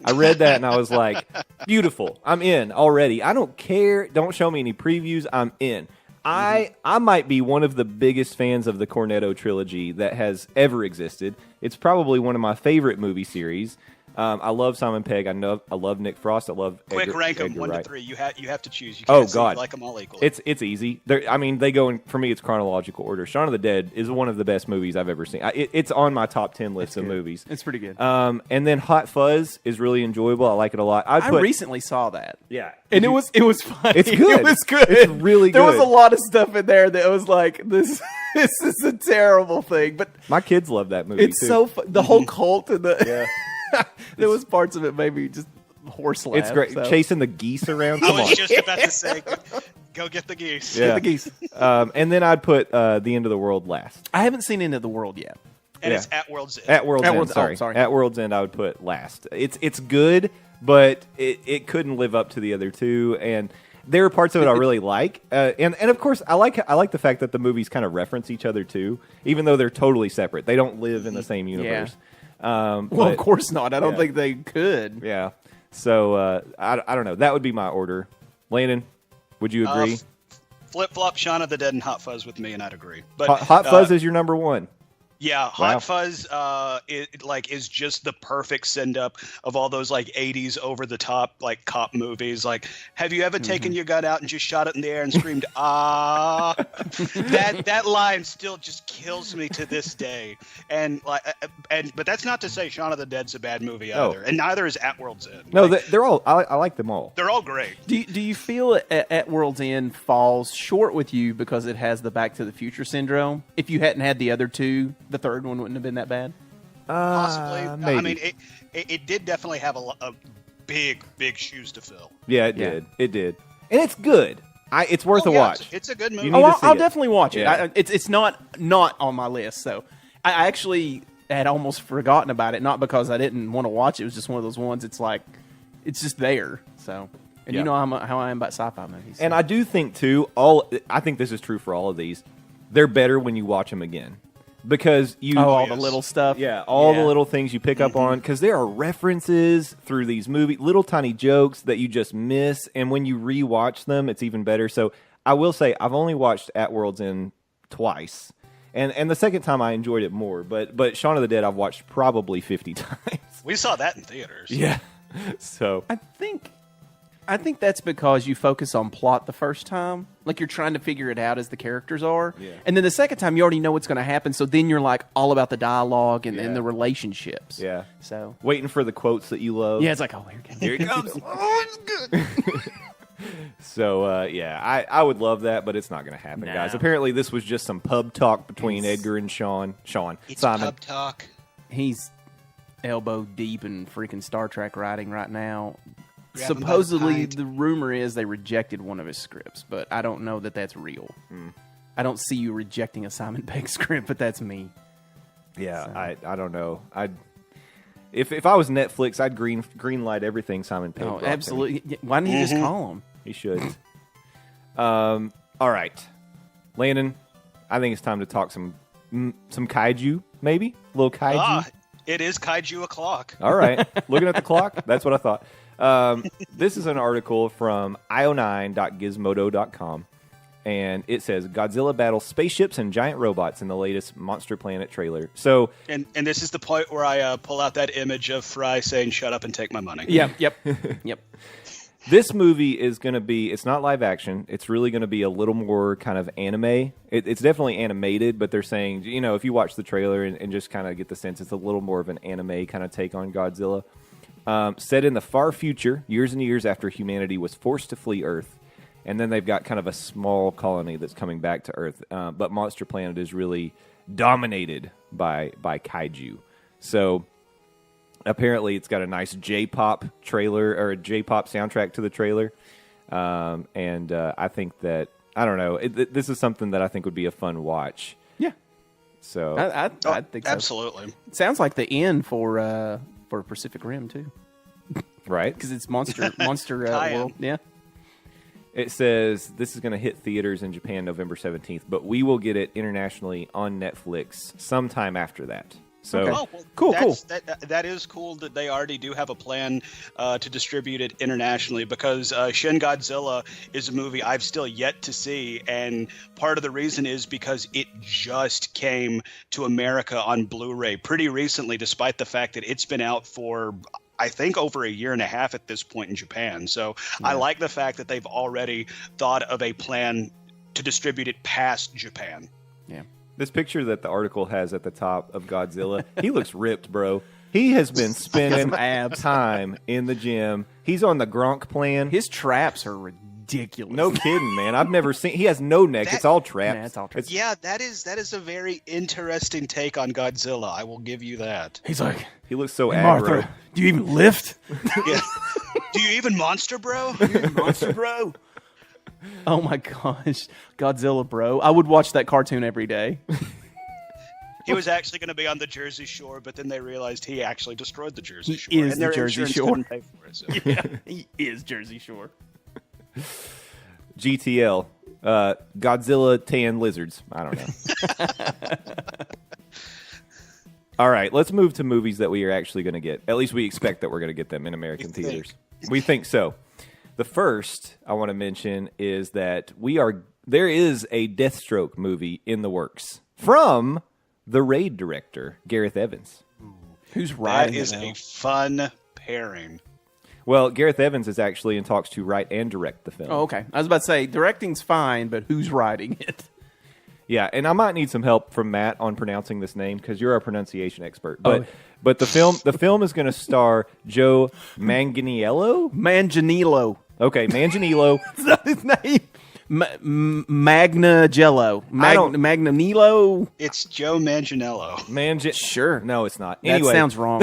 S1: I read that and I was like, beautiful. I'm in already. I don't care. Don't show me any previews. I'm in. I might be one of the biggest fans of the Cornetto trilogy that has ever existed. It's probably one of my favorite movie series. I love Simon Pegg. I love Nick Frost. I love
S4: Quick, rank them
S1: Edgar
S4: 1 to
S1: Wright.
S4: 3. You have to choose. You
S1: Oh,
S4: can't say
S1: God.
S4: you like them all equally.
S1: It's easy. They go in, for me, it's chronological order. Shaun of the Dead is one of the best movies I've ever seen. It's on my top 10 list of movies.
S3: It's pretty good.
S1: And then Hot Fuzz is really enjoyable. I like it a lot.
S3: I recently saw that.
S1: Yeah.
S3: And it was funny.
S1: It's good.
S3: It was good.
S1: It's really
S3: There was
S1: good.
S3: a lot of stuff in there that was like, this is a terrible thing. But
S1: My kids love that movie,
S3: it's
S1: too.
S3: so the whole cult and the
S1: Yeah.
S3: there was parts of it maybe just horse laugh.
S1: It's great.
S3: so.
S1: Chasing the geese around.
S4: I
S1: Come
S4: was
S1: on.
S4: just about to say, go get the geese.
S1: Yeah.
S3: the geese.
S1: And then I'd put The End of the World last.
S3: I haven't seen End of the World yet.
S4: And
S1: Yeah.
S4: it's at World's End.
S1: At World's
S3: At
S1: End,
S3: World's- oh,
S1: sorry.
S3: sorry.
S1: At World's End, I would put last. It's good, but it couldn't live up to the other two. And there are parts of it I really like. And of course, I like the fact that the movies kind of reference each other, too, even though they're totally separate. They don't live in the same universe.
S3: Well,
S1: But-
S3: of course not. I don't
S1: yeah.
S3: think they could.
S1: Yeah. So, I don't know. That would be my order. Landon, would you agree?
S4: Flip flop Shaun of the Dead and Hot Fuzz with me, and I'd agree. But
S1: Hot Fuzz is your number one.
S4: Yeah,
S1: Wow.
S4: Hot Fuzz is just the perfect send up of all those like 80s over the top like cop movies. Like, have you ever taken your gun out and just shot it in the air and screamed ah? that line still just kills me to this day. And but that's not to say Shaun of the Dead's a bad movie
S1: No.
S4: either, and neither is At World's End.
S1: No,
S4: Like,
S1: they're all. I like them all.
S4: they're all great.
S3: Do you feel at World's End falls short with you because it has the Back to the Future syndrome? If you hadn't had the other two, the third one wouldn't have been that bad.
S4: Possibly.
S1: Maybe.
S4: I mean, it did definitely have a big shoes to fill.
S1: Yeah, it did. It did, and it's good. It's worth a
S4: Yeah,
S1: watch.
S4: It's a good movie.
S1: You need to see
S3: I'll
S1: it.
S3: definitely watch it.
S1: Yeah.
S3: It's not on my list, so I actually had almost forgotten about it. Not because I didn't want to watch it. It was just one of those ones. It's like it's just there. So, and
S1: Yeah.
S3: you know how I am about sci-fi movies.
S1: And I do think too. I think this is true for all of these. They're better when you watch them again because you.
S3: all the
S4: yes.
S3: little stuff.
S1: Yeah, all the
S3: Yeah.
S1: little things you pick up on because there are references through these movies, little tiny jokes that you just miss, and when you rewatch them, it's even better. So I will say I've only watched At World's End twice, and the second time I enjoyed it more. But Shaun of the Dead I've watched probably 50 times.
S4: We saw that in theaters.
S1: Yeah, so
S3: I think that's because you focus on plot the first time, like you're trying to figure it out as the characters are,
S1: Yeah.
S3: and then the second time you already know what's going to happen. So then you're like all about the dialogue and,
S1: Yeah.
S3: and the relationships.
S1: yeah,
S3: So
S1: waiting for the quotes that you love.
S3: yeah, it's like here it comes.
S1: Here it comes. So yeah, I would love that, but it's not going to happen, guys.
S3: No.
S1: Apparently, this was just some pub talk between
S3: It's-
S1: Edgar and Sean,
S4: It's
S1: Simon.
S4: pub talk.
S3: He's elbow deep in freaking Star Trek writing right now.
S4: Grab him by the
S3: Supposedly,
S4: pint.
S3: the rumor is they rejected one of his scripts, but I don't know that that's real. I don't see you rejecting a Simon Pegg script, but that's me.
S1: Yeah,
S3: So.
S1: I don't know. If I was Netflix, I'd green light everything Simon Pegg.
S3: Oh,
S1: brought to me.
S3: absolutely. Yeah, why didn't you just call him?
S1: He should. All right, Landon. I think it's time to talk some kaiju, maybe a little kaiju.
S4: It is kaiju o'clock.
S1: All right. Looking at the clock, that's what I thought. This is an article from io9.gizmodo.com, and it says Godzilla battles spaceships and giant robots in the latest Monster Planet trailer. So,
S4: And this is the point where I pull out that image of Fry saying, "Shut up and take my money."
S3: Yep.
S1: this movie is going to be, it's not live action. It's really going to be a little more kind of anime. It's definitely animated, but they're saying, if you watch the trailer and just kind of get the sense, it's a little more of an anime kind of take on Godzilla. Set in the far future, years and years after humanity was forced to flee Earth. And then they've got kind of a small colony that's coming back to Earth. But Monster Planet is really dominated by kaiju. So apparently it's got a nice J-pop trailer or a J-pop soundtrack to the trailer. And I think that, I don't know, this is something that I think would be a fun watch.
S3: Yeah.
S1: So
S3: I think so.
S4: Absolutely.
S3: It sounds like the end for Pacific Rim too,
S1: right?
S3: because it's monster
S4: Tie-in.
S3: world. Yeah.
S1: It says this is going to hit theaters in Japan November 17th, but we will get it internationally on Netflix sometime after that. So
S4: Oh, well,
S3: Cool.
S4: That is cool that they already do have a plan to distribute it internationally, because Shin Godzilla is a movie I've still yet to see, and part of the reason is because it just came to America on Blu-ray pretty recently, despite the fact that it's been out for, I think, over a year and a half at this point in Japan. So I like the fact that they've already thought of a plan to distribute it past Japan.
S3: Yeah.
S1: this picture that the article has at the top of Godzilla, he looks ripped, bro. He has been spending
S3: some abs.
S1: time in the gym. He's on the Gronk plan.
S3: His traps are ridiculous.
S1: No kidding, man. I've never seen. He has no neck. It's all traps.
S3: Yeah, it's all traps.
S4: Yeah, that is a very interesting take on Godzilla. I will give you that.
S3: He's like,
S1: He looks so
S3: Martha,
S1: aggro.
S3: do you even lift?
S4: Yeah. Do you even monster, bro?
S3: Monster Bro. Oh my gosh, Godzilla, bro! I would watch that cartoon every day.
S4: He was actually going to be on the Jersey Shore, but then they realized he actually destroyed the Jersey
S3: He
S4: Shore.
S3: is
S4: and
S3: the
S4: their
S3: Jersey
S4: insurance
S3: Shore.
S4: couldn't pay for it, so.
S3: Yeah, he is Jersey Shore.
S1: GTL. Godzilla tan lizards. I don't know. All right, let's move to movies that we are actually going to get. At least we expect that we're going to get them in American
S4: think.
S1: theaters. We think so. The first I want to mention is that there is a Deathstroke movie in the works from the Raid director, Gareth Evans.
S3: Who's
S4: That
S3: writing
S4: is
S3: it now?
S4: a fun pairing.
S1: Well, Gareth Evans is actually in talks to write and direct the film.
S3: Oh, okay. I was about to say directing's fine, but who's writing it?
S1: Yeah, and I might need some help from Matt on pronouncing this name because you're our pronunciation expert.
S3: Oh.
S1: But the film is going to star Joe Manganiello.
S3: Manganiello.
S1: Okay, Manganiello.
S3: That's not his name. Magna Jello. Magna Nilo.
S4: It's Joe Manganiello.
S3: Sure.
S1: No, it's not.
S3: That
S1: Anyway,
S3: sounds wrong.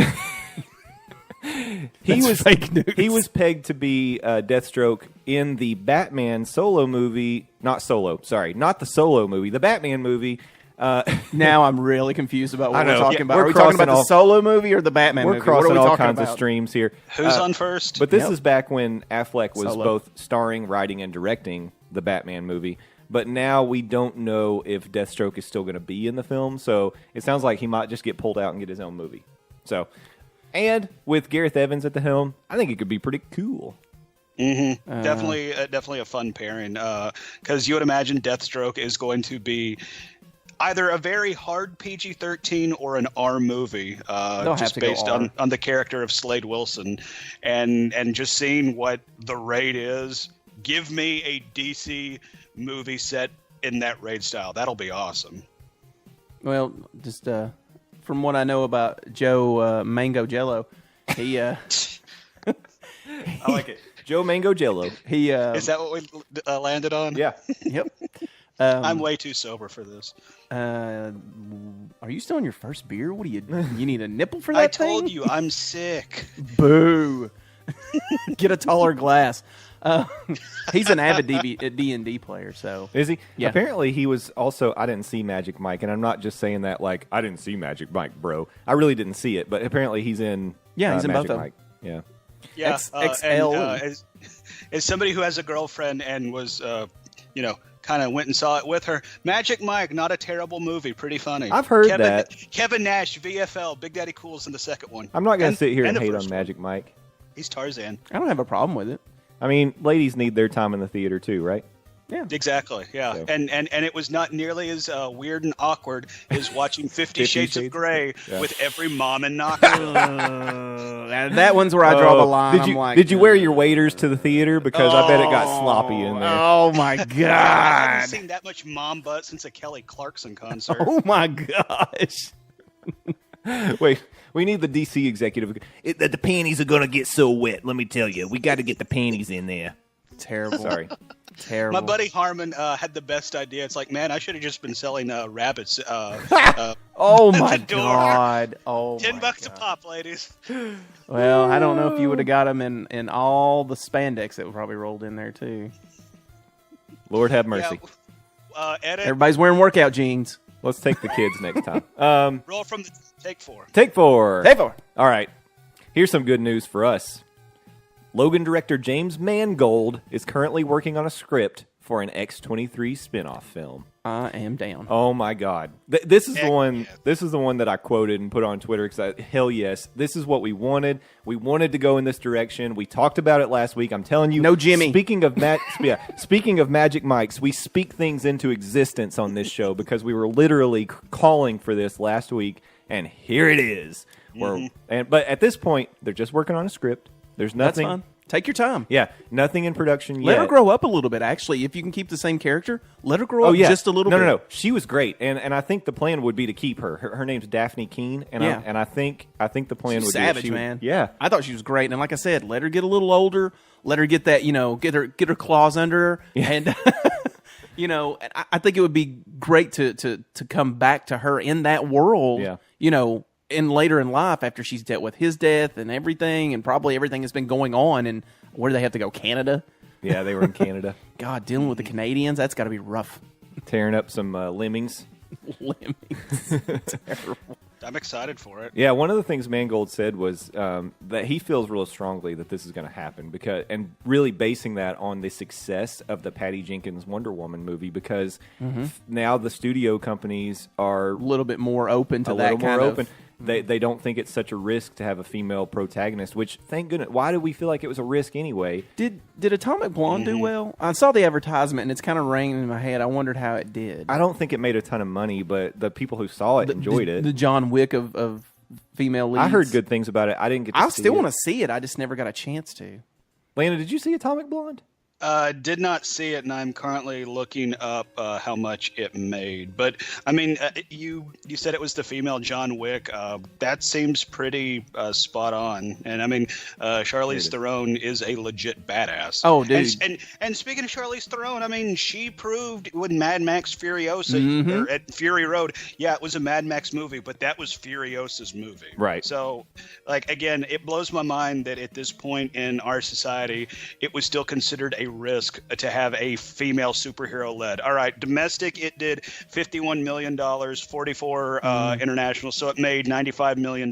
S1: he was
S3: fake news.
S1: He was pegged to be Deathstroke in the Batman solo movie. Not the solo movie. The Batman movie.
S3: Now I'm really confused about what
S1: I
S3: we're
S1: know.
S3: talking
S1: Yeah,
S3: about.
S1: we're
S3: Are we talking about
S1: crossing
S3: the
S1: all-
S3: solo movie or the Batman
S1: We're
S3: movie? What are
S1: crossing
S3: we
S1: all
S3: talking
S1: kinds
S3: about?
S1: of streams here.
S4: Who's on first?
S1: But this
S3: Yep.
S1: is back when Affleck was
S3: Solo.
S1: both starring, writing, and directing the Batman movie. But now we don't know if Deathstroke is still going to be in the film. So it sounds like he might just get pulled out and get his own movie. So, and with Gareth Evans at the helm, I think it could be pretty cool.
S4: Definitely a fun pairing. Because you would imagine Deathstroke is going to be either a very hard PG-13 or an R movie,
S3: have
S4: just
S3: to go
S4: based
S3: R.
S4: on the character of Slade Wilson, and just seeing what the raid is. Give me a DC movie set in that raid style. That'll be awesome.
S3: Well, just from what I know about Joe Mango Jello, he
S1: I like it. Joe Mango Jello.
S3: he
S4: Is that what we landed on?
S1: Yeah.
S3: yep.
S4: I'm way too sober for this.
S3: Are you still on your first beer? What do you need a nipple for that
S4: I told
S3: thing?
S4: you I'm sick.
S3: Boo. Get a taller glass. He's an avid D&D player, so
S1: Is he?
S3: Yeah.
S1: Apparently, he was also. I didn't see Magic Mike, and I'm not just saying that like I didn't see Magic Mike, bro. I really didn't see it, but apparently he's in.
S3: Yeah, he's in
S1: Magic
S3: both of them.
S1: Mike. Yeah.
S4: Yeah,
S3: XL.
S4: As somebody who has a girlfriend and was, kind of went and saw it with her. Magic Mike, not a terrible movie, pretty funny.
S1: I've heard that.
S4: Kevin Nash, VFL, Big Daddy Cool's in the second one.
S1: I'm not going to sit here and
S4: the
S1: hate
S4: first
S1: on
S4: one.
S1: Magic Mike.
S4: He's Tarzan.
S3: I don't have a problem with it.
S1: I mean, ladies need their time in the theater too, right?
S3: Yeah.
S4: Exactly, yeah.
S1: So-
S4: And it was not nearly as weird and awkward as watching 50 Shades of Grey with every mom and knockout.
S3: That one's where I draw the line.
S1: Did you
S3: I'm like,
S1: did you wear your waders to the theater? Because I bet it got sloppy in there.
S3: Oh my
S4: I haven't
S3: god!
S4: seen that much mom butt since a Kelly Clarkson concert.
S3: Oh my gosh!
S1: Wait, we need the DC executive. The panties are gonna get so wet. Let me tell you, we got to get the panties in there.
S3: Terrible.
S1: Sorry.
S3: Terrible.
S4: My buddy Harmon had the best idea. It's like, man, I should have just been selling rabbits.
S3: Oh my
S4: the door.
S3: god! Oh,
S4: $10
S3: my
S4: a
S3: God.
S4: pop, ladies.
S3: Well, I don't know if you would have got them in all the spandex that probably rolled in there too.
S1: Lord have mercy.
S4: Yeah, edit.
S3: Everybody's wearing workout jeans.
S1: Let's take the kids next time.
S4: Roll from the take 4.
S1: Take 4.
S3: Hey, for
S1: All right. Here's some good news for us. Logan director James Mangold is currently working on a script for an X-23 spin-off film.
S3: I am down.
S1: Oh my God! This is the
S4: Heck
S1: one.
S4: yeah.
S1: This is the one that I quoted and put on Twitter because hell yes, this is what we wanted. We wanted to go in this direction. We talked about it last week. I'm telling you.
S3: No Jimmy.
S1: Speaking of speaking of Magic Mikes, we speak things into existence on this show because we were literally calling for this last week, and here it is. But at this point, they're just working on a script. There's
S3: That's
S1: nothing.
S3: fine. Take your time.
S1: Yeah, nothing in production
S3: Let
S1: yet.
S3: her grow up a little bit. Actually, if you can keep the same character, let her grow
S1: Oh
S3: up
S1: yeah,
S3: just a little bit.
S1: No, she was great, and I think the plan would be to keep her. Her name's Daphne Keene, and
S3: Yeah.
S1: I think the plan
S3: She's
S1: would
S3: savage,
S1: be that she
S3: man.
S1: Would, yeah,
S3: I thought she was great, and like I said, let her get a little older. Let her get that, get her claws under her, and and I think it would be great to come back to her in that world.
S1: Yeah.
S3: In later in life after she's dealt with his death and everything, and probably everything that's been going on. And where do they have to go? Canada.
S1: yeah. They were in Canada,
S3: God, dealing with the Canadians, that's got to be rough.
S1: tearing up some lemmings.
S3: Lemmings.
S4: I'm excited for it.
S1: Yeah, one of the things Mangold said was that he feels real strongly that this is going to happen and really basing that on the success of the Patty Jenkins Wonder Woman movie because now the studio companies are
S3: A little bit more open to
S1: a
S3: that
S1: little
S3: kind
S1: more
S3: of.
S1: open. They don't think it's such a risk to have a female protagonist, which thank goodness. Why did we feel like it was a risk anyway?
S3: Did Atomic Blonde do well? I saw the advertisement and it's kind of ringing in my head. I wondered how it did.
S1: I don't think it made a ton of money, but the people who saw it enjoyed it.
S3: The John Wick of female leads.
S1: I heard good things about it. I didn't get to
S3: I
S1: see
S3: still
S1: it.
S3: want to see it. I just never got a chance to.
S1: Lana, did you see Atomic Blonde?
S4: Did not see it, and I'm currently looking up how much it made. But I mean, you said it was the female John Wick. That seems pretty spot on. And I mean, Charlize Theron is a legit badass.
S3: Oh, dude.
S4: And speaking of Charlize Theron, I mean, she proved with Mad Max Furiosa or at Fury Road. Yeah, it was a Mad Max movie, but that was Furiosa's movie.
S1: Right.
S4: So, like, again, it blows my mind that at this point in our society, it was still considered a risk to have a female superhero led. All right, domestic, it did $51 million, 44 international, so it made $95 million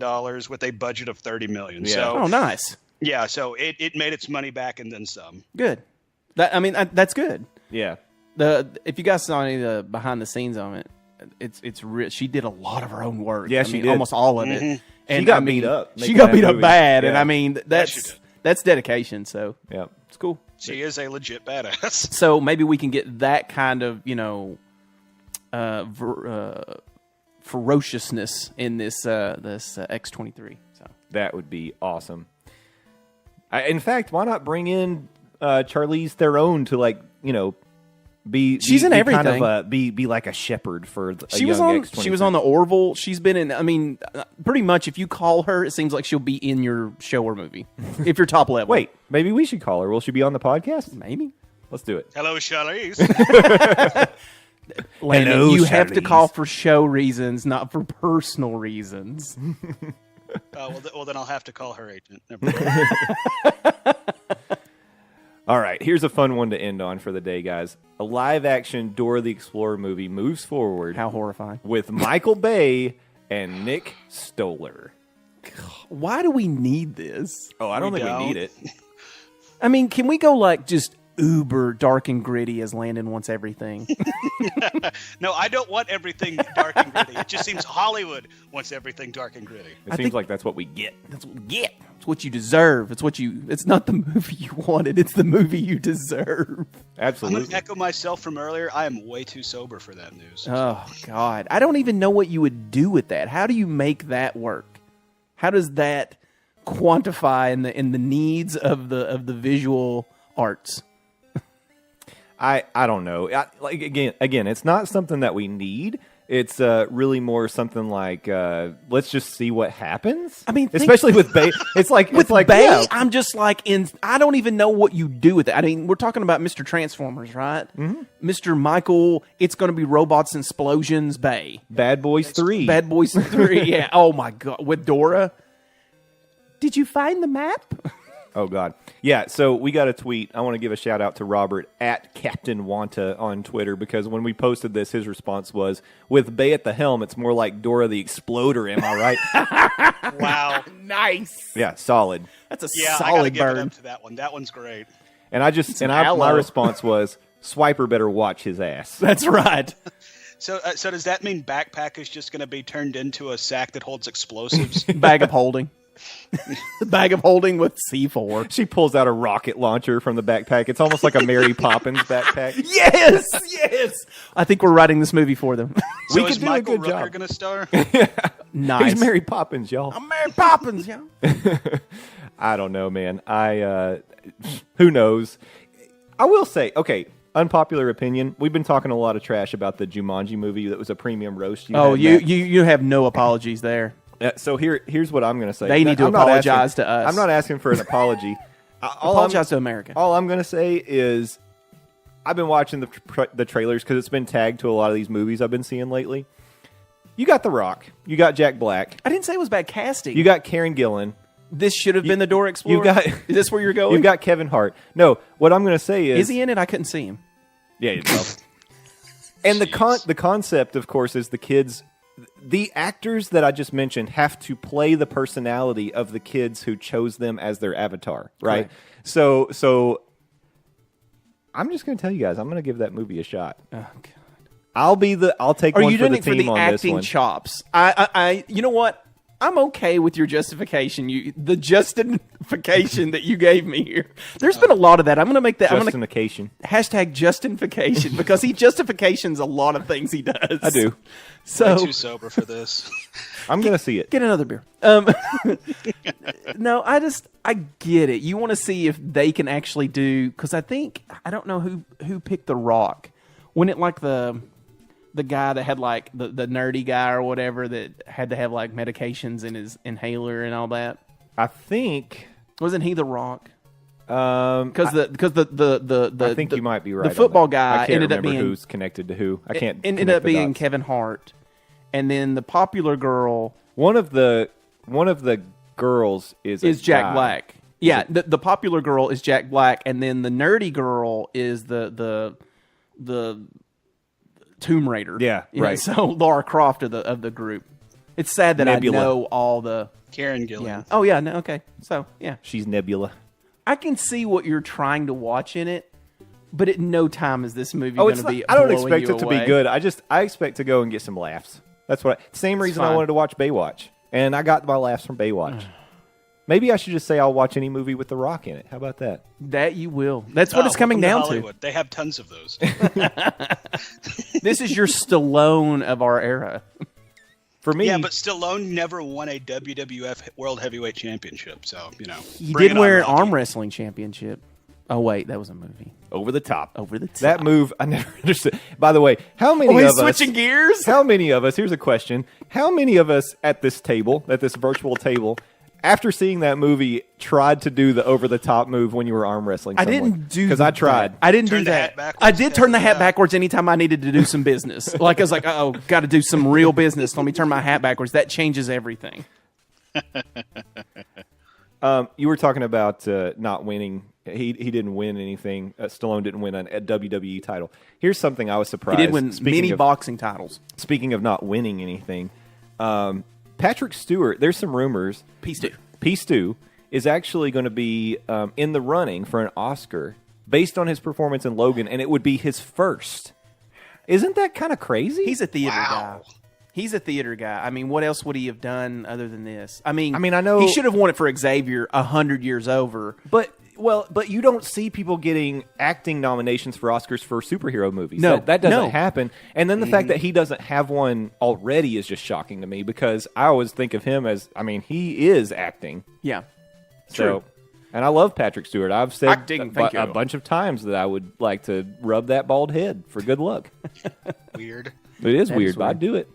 S4: with a budget of $30 million.
S1: Yeah.
S4: So,
S3: Oh, nice.
S4: yeah, so it made its money back and then some.
S3: Good. That's good.
S1: Yeah.
S3: If you guys saw any of the behind the scenes on it, it's she did a lot of her own work.
S1: Yeah,
S3: I
S1: she
S3: mean,
S1: did.
S3: almost all of it. And
S1: She got
S3: I mean,
S1: beat up
S3: She
S1: making
S3: got
S1: that
S3: beat up
S1: movie.
S3: bad, and
S1: Yeah.
S3: I mean
S4: she
S3: that's
S4: did.
S3: dedication. So
S1: Yeah.
S3: it's cool.
S4: She is a legit badass.
S3: So maybe we can get that kind of ferociousness in this X-23. So
S1: That would be awesome. In fact, why not bring in Charlize Theron to be
S3: She's in
S1: be
S3: everything.
S1: Kind of, be like a shepherd for a
S3: she was
S1: young
S3: on.
S1: X-23.
S3: She was on the Orville. She's been in. I mean, pretty much. If you call her, it seems like she'll be in your show or movie. If you're top level.
S1: Wait, maybe we should call her. Will she be on the podcast?
S3: maybe.
S1: Let's do it.
S4: Hello, Charlize.
S3: Landon,
S1: Hello,
S3: you have to
S1: Charlize.
S3: call for show reasons, not for personal reasons.
S4: Well, then I'll have to call her agent. Never mind.
S1: All right, here's a fun one to end on for the day, guys. A live-action Dora the Explorer movie moves forward
S3: How horrifying!
S1: with Michael Bay and Nick Stoller.
S3: Why do we need this?
S1: Oh, I don't think
S4: don't.
S1: we need it.
S3: I mean, can we go like just uber dark and gritty as Landon wants everything?
S4: No, I don't want everything dark and gritty. It just seems Hollywood wants everything dark and gritty.
S1: It seems like that's what we get.
S3: That's what we get. It's what you deserve. It's not the movie you wanted. It's the movie you deserve.
S4: I'm
S1: Absolutely.
S4: going to echo myself from earlier. I am way too sober for that news.
S3: Oh God, I don't even know what you would do with that. How do you make that work? How does that quantify in the needs of the visual arts?
S1: I don't know. Again, it's not something that we need. It's really more something like let's just see what happens.
S3: I mean,
S1: especially with Bay, it's like
S3: With
S1: it's like
S3: Bay,
S1: yeah,
S3: I'm just like I don't even know what you do with it. I mean, we're talking about Mr. Transformers, right? Mm-hmm. Mr. Michael, it's going to be robots and explosions. Bay,
S1: Bad Boys 3.
S3: Bad Boys 3. Yeah. Oh my God, with Dora. Did you find the map?
S1: Oh God, yeah. So we got a tweet. I want to give a shout out to Robert at Captain Wanta on Twitter because when we posted this, his response was, "With Bay at the helm, it's more like Dora the Exploder." Am I right?
S4: Wow.
S3: Nice.
S1: Yeah, solid.
S3: That's a
S4: Yeah, I got to
S3: solid
S4: give it
S3: burn.
S4: up to that one. That one's great.
S1: And my
S3: aloe.
S1: response was, "Swiper better watch his ass."
S3: That's right.
S4: So does that mean Backpack is just going to be turned into a sack that holds explosives?
S3: Bag of holding. The bag of holding with C4.
S1: She pulls out a rocket launcher from the backpack. It's almost like a Mary Poppins backpack.
S3: Yes, yes. I think we're writing this movie for them.
S4: So
S1: could
S4: is
S1: do a
S4: Michael
S1: good
S4: Rooker
S1: job.
S4: going to star?
S3: Nice.
S1: He's Mary Poppins, y'all.
S3: I'm Mary Poppins, yeah.
S1: I don't know, man. Who knows? I will say, okay, unpopular opinion. We've been talking a lot of trash about the Jumanji movie that was a premium roast.
S3: Oh,
S1: had,
S3: you
S1: Matt.
S3: you have no apologies there.
S1: So here's what I'm going to say.
S3: They need to
S1: I'm not
S3: apologize
S1: asking-
S3: to us.
S1: I'm not asking for an apology.
S3: Apologize to America.
S1: All I'm going to say is I've been watching the trailers because it's been tagged to a lot of these movies I've been seeing lately. You got The Rock. You got Jack Black.
S3: I didn't say it was bad casting.
S1: You got Karen Gillan.
S3: This should have been the Dora Explorer.
S1: You've got-
S3: Is this where you're going?
S1: You've got Kevin Hart. No, what I'm going to say is...
S3: Is he in it? I couldn't see him.
S1: Yeah, you know. And the concept, of course, is the kids... The actors that I just mentioned have to play the personality of the kids who chose them as their avatar, right?
S3: Correct.
S1: So I'm just going to tell you guys, I'm going to give that movie a shot.
S3: Oh God.
S1: I'll take
S3: Are
S1: one
S3: you
S1: for
S3: doing
S1: the
S3: it for
S1: team
S3: the
S1: on this
S3: acting
S1: one.
S3: chops? I you know what? I'm okay with your justification. The justification that you gave me here. There's been a lot of that. I'm going to make that.
S1: Justification.
S3: Hashtag justification because he justifications a lot of things he does.
S1: I do.
S3: So
S4: Way too sober for this.
S1: I'm gonna see it.
S3: get another beer. No, I get it. You want to see if they can actually do because I don't know who picked The Rock. When it like the guy that had like the nerdy guy or whatever that had to have like medications in his inhaler and all that.
S1: I think.
S3: Wasn't he The Rock?
S1: Because
S3: the
S1: I think you might be right.
S3: The football
S1: on that.
S3: guy
S1: I can't
S3: ended up
S1: remember
S3: being
S1: who's connected to who. I can't.
S3: ended
S1: connect
S3: up
S1: the
S3: being
S1: dots.
S3: Kevin Hart, and then the popular girl
S1: One of the girls is
S3: Jack
S1: guy.
S3: Black. Yeah, the popular girl is Jack Black, and then the nerdy girl is the Tomb Raider.
S1: Yeah,
S3: You know,
S1: right.
S3: so Lara Croft of the group. It's sad that
S1: Nebula.
S3: I know all the.
S4: Karen Gillan.
S3: Yeah. Oh yeah. No. Okay. So yeah,
S1: She's Nebula.
S3: I can see what you're trying to watch in it, but at no time is this movie
S1: Oh,
S3: going
S1: it's
S3: to
S1: not,
S3: be.
S1: I don't
S3: blowing
S1: expect
S3: you
S1: it to
S3: away.
S1: be good. I expect to go and get some laughs. That's what. Same reason I
S3: fine.
S1: wanted to watch Baywatch, and I got my laughs from Baywatch. Maybe I should just say I'll watch any movie with The Rock in it. How about that?
S3: That you will. That's what it's coming
S4: welcome
S3: down to.
S4: Hollywood. They have tons of those.
S3: This is your Stallone of our era.
S1: For me,
S4: Yeah, but Stallone never won a WWF World Heavyweight Championship, so
S3: He
S4: bring
S3: did
S4: it
S3: wear an
S4: on, Rocky.
S3: arm wrestling championship. Oh wait, that was a movie.
S1: over the top.
S3: Over the top.
S1: That move, I never understood. By the way, how many
S3: he's
S1: of us
S3: switching gears.
S1: How many of us? Here's a question: how many of us at this table, at this virtual table, after seeing that movie, tried to do the over-the-top move when you were arm wrestling
S3: I
S1: someone?
S3: didn't do
S1: because I tried.
S3: that. I didn't
S4: Turn
S3: do
S4: the
S3: that.
S4: hat backwards.
S3: I did turn the hat
S4: Yeah.
S3: backwards anytime I needed to do some business. Like I was like, oh, got to do some real business. Let me turn my hat backwards. That changes everything.
S1: You were talking about not winning. He didn't win anything. Stallone didn't win a WWE title. Here's something I was
S3: He
S1: surprised.
S3: did win
S1: Speaking
S3: many
S1: of-
S3: boxing titles.
S1: Speaking of not winning anything, Patrick Stewart. There's some rumors. P. Stu is actually going to be in the running for an Oscar based on his performance in Logan, and it would be his first. Isn't that kind of crazy?
S3: He's a theater
S4: Wow.
S3: guy. He's a theater guy. I mean, what else would he have done other than this? I mean,
S1: I know-
S3: he should have won it for Xavier 100 years over.
S1: but you don't see people getting acting nominations for Oscars for superhero movies.
S3: No,
S1: that doesn't
S3: no.
S1: happen. And then the fact that he doesn't have one already is just shocking to me because I always think of him as, he is acting.
S3: Yeah.
S1: So,
S3: True.
S1: and I love Patrick Stewart. I've said
S3: Acting, thank
S1: a
S3: you.
S1: bunch of times that I would like to rub that bald head for good luck.
S4: Weird.
S1: It is
S3: That
S1: weird,
S3: is
S1: but I'd do it.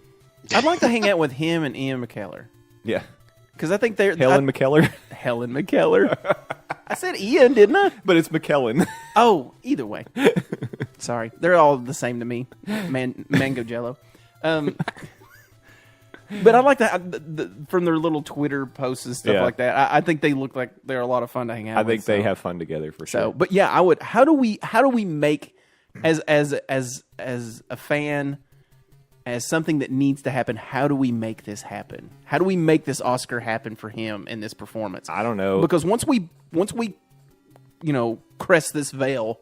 S3: I'd like to hang out with him and Ian McKellar.
S1: Yeah.
S3: Because I think they're...
S1: Helen McKellar.
S3: Helen McKellar. I said Ian, didn't I?
S1: But it's McKellen.
S3: Oh, either way. Sorry. They're all the same to me. Mango Jello. But I like that from their little Twitter posts and stuff
S1: Yeah.
S3: like that. I think they look like they're a lot of fun to hang out
S1: I
S3: with.
S1: think they
S3: so.
S1: have fun together for
S3: So,
S1: sure.
S3: but yeah, I would. How do we make as a fan, as something that needs to happen? How do we make this happen? How do we make this Oscar happen for him in this performance?
S1: I don't know.
S3: Because once we crest this veil,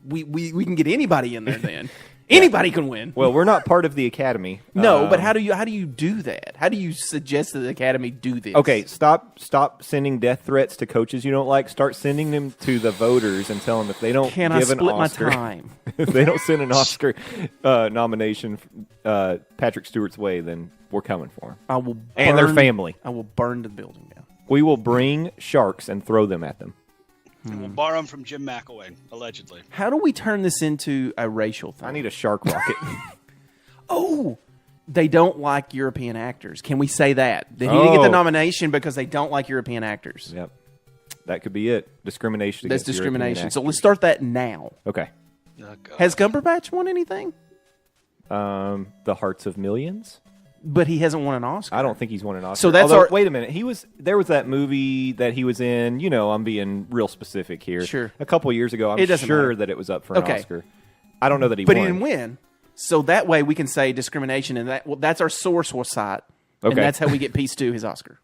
S3: we can get anybody in there. Then anybody can win.
S1: Well, we're not part of the Academy.
S3: No, but how do you do that? How do you suggest that the Academy do this?
S1: Okay, stop sending death threats to coaches you don't like. Start sending them to the voters and tell them if they don't
S3: Can I
S1: give an
S3: split my
S1: Oscar,
S3: time?
S1: if they don't send an Oscar nomination Patrick Stewart's way, then we're coming for him.
S3: I will
S1: And their
S3: burn-
S1: family.
S3: I will burn the building down.
S1: We will bring sharks and throw them at them.
S4: We'll borrow them from Jim McElwain, allegedly.
S3: How do we turn this into a racial thing?
S1: I need a shark rocket.
S3: Oh, they don't like European actors. Can we say that? He didn't get the
S1: Oh.
S3: nomination because they don't like European actors.
S1: Yep, that could be it. Discrimination.
S3: That's
S1: against European
S3: discrimination. So
S1: actors.
S3: let's start that now.
S1: Okay.
S4: Oh, God.
S3: Has Cumberbatch won anything?
S1: The Hearts of Millions.
S3: But he hasn't won an Oscar.
S1: I don't think he's won an Oscar.
S3: So that's
S1: Although,
S3: our-
S1: wait a minute. There was that movie that he was in. I'm being real specific here.
S3: Sure.
S1: A couple of years ago, I'm
S3: It doesn't
S1: sure
S3: matter.
S1: that it was up for an
S3: Okay.
S1: Oscar. I don't know that he
S3: But
S1: won.
S3: he didn't win. So that way we can say discrimination, and that's our source site.
S1: Okay.
S3: And that's how we get Peace to his Oscar.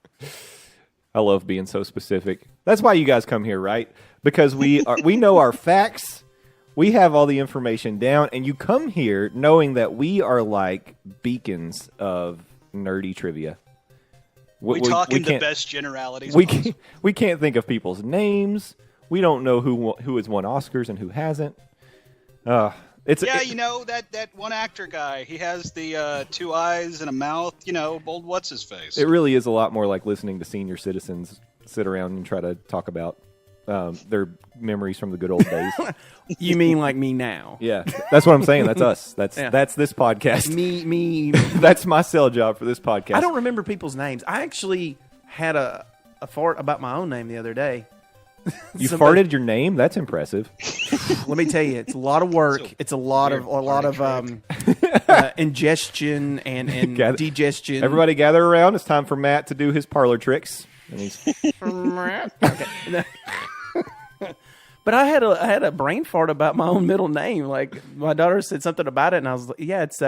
S1: I love being so specific. That's why you guys come here, right? Because we know our facts. We have all the information down, and you come here knowing that we are like beacons of nerdy trivia.
S4: We talk in the
S1: can't-
S4: best generalities.
S1: we can't think of people's names. We don't know who has won Oscars and who hasn't.
S4: Yeah, that one actor guy. He has the 2 eyes and a mouth. Old what's his face.
S1: It really is a lot more like listening to senior citizens sit around and try to talk about their memories from the good old days.
S3: You mean like me now?
S1: Yeah, that's what I'm saying. That's us. That's
S3: Yeah.
S1: that's this podcast.
S3: Me.
S1: That's my sell job for this podcast.
S3: I don't remember people's names. I actually had a fart about my own name the other day.
S1: You
S3: somebody-
S1: farted your name? That's impressive.
S3: Let me tell you, it's a lot of work.
S4: So
S3: It's a lot of ingestion and
S1: Gather-
S3: digestion.
S1: Everybody gather around. It's time for Matt to do his parlor tricks. And he's
S3: Okay. But I had a brain fart about my own middle name. Like my daughter said something about it, and I was like, "Yeah, it's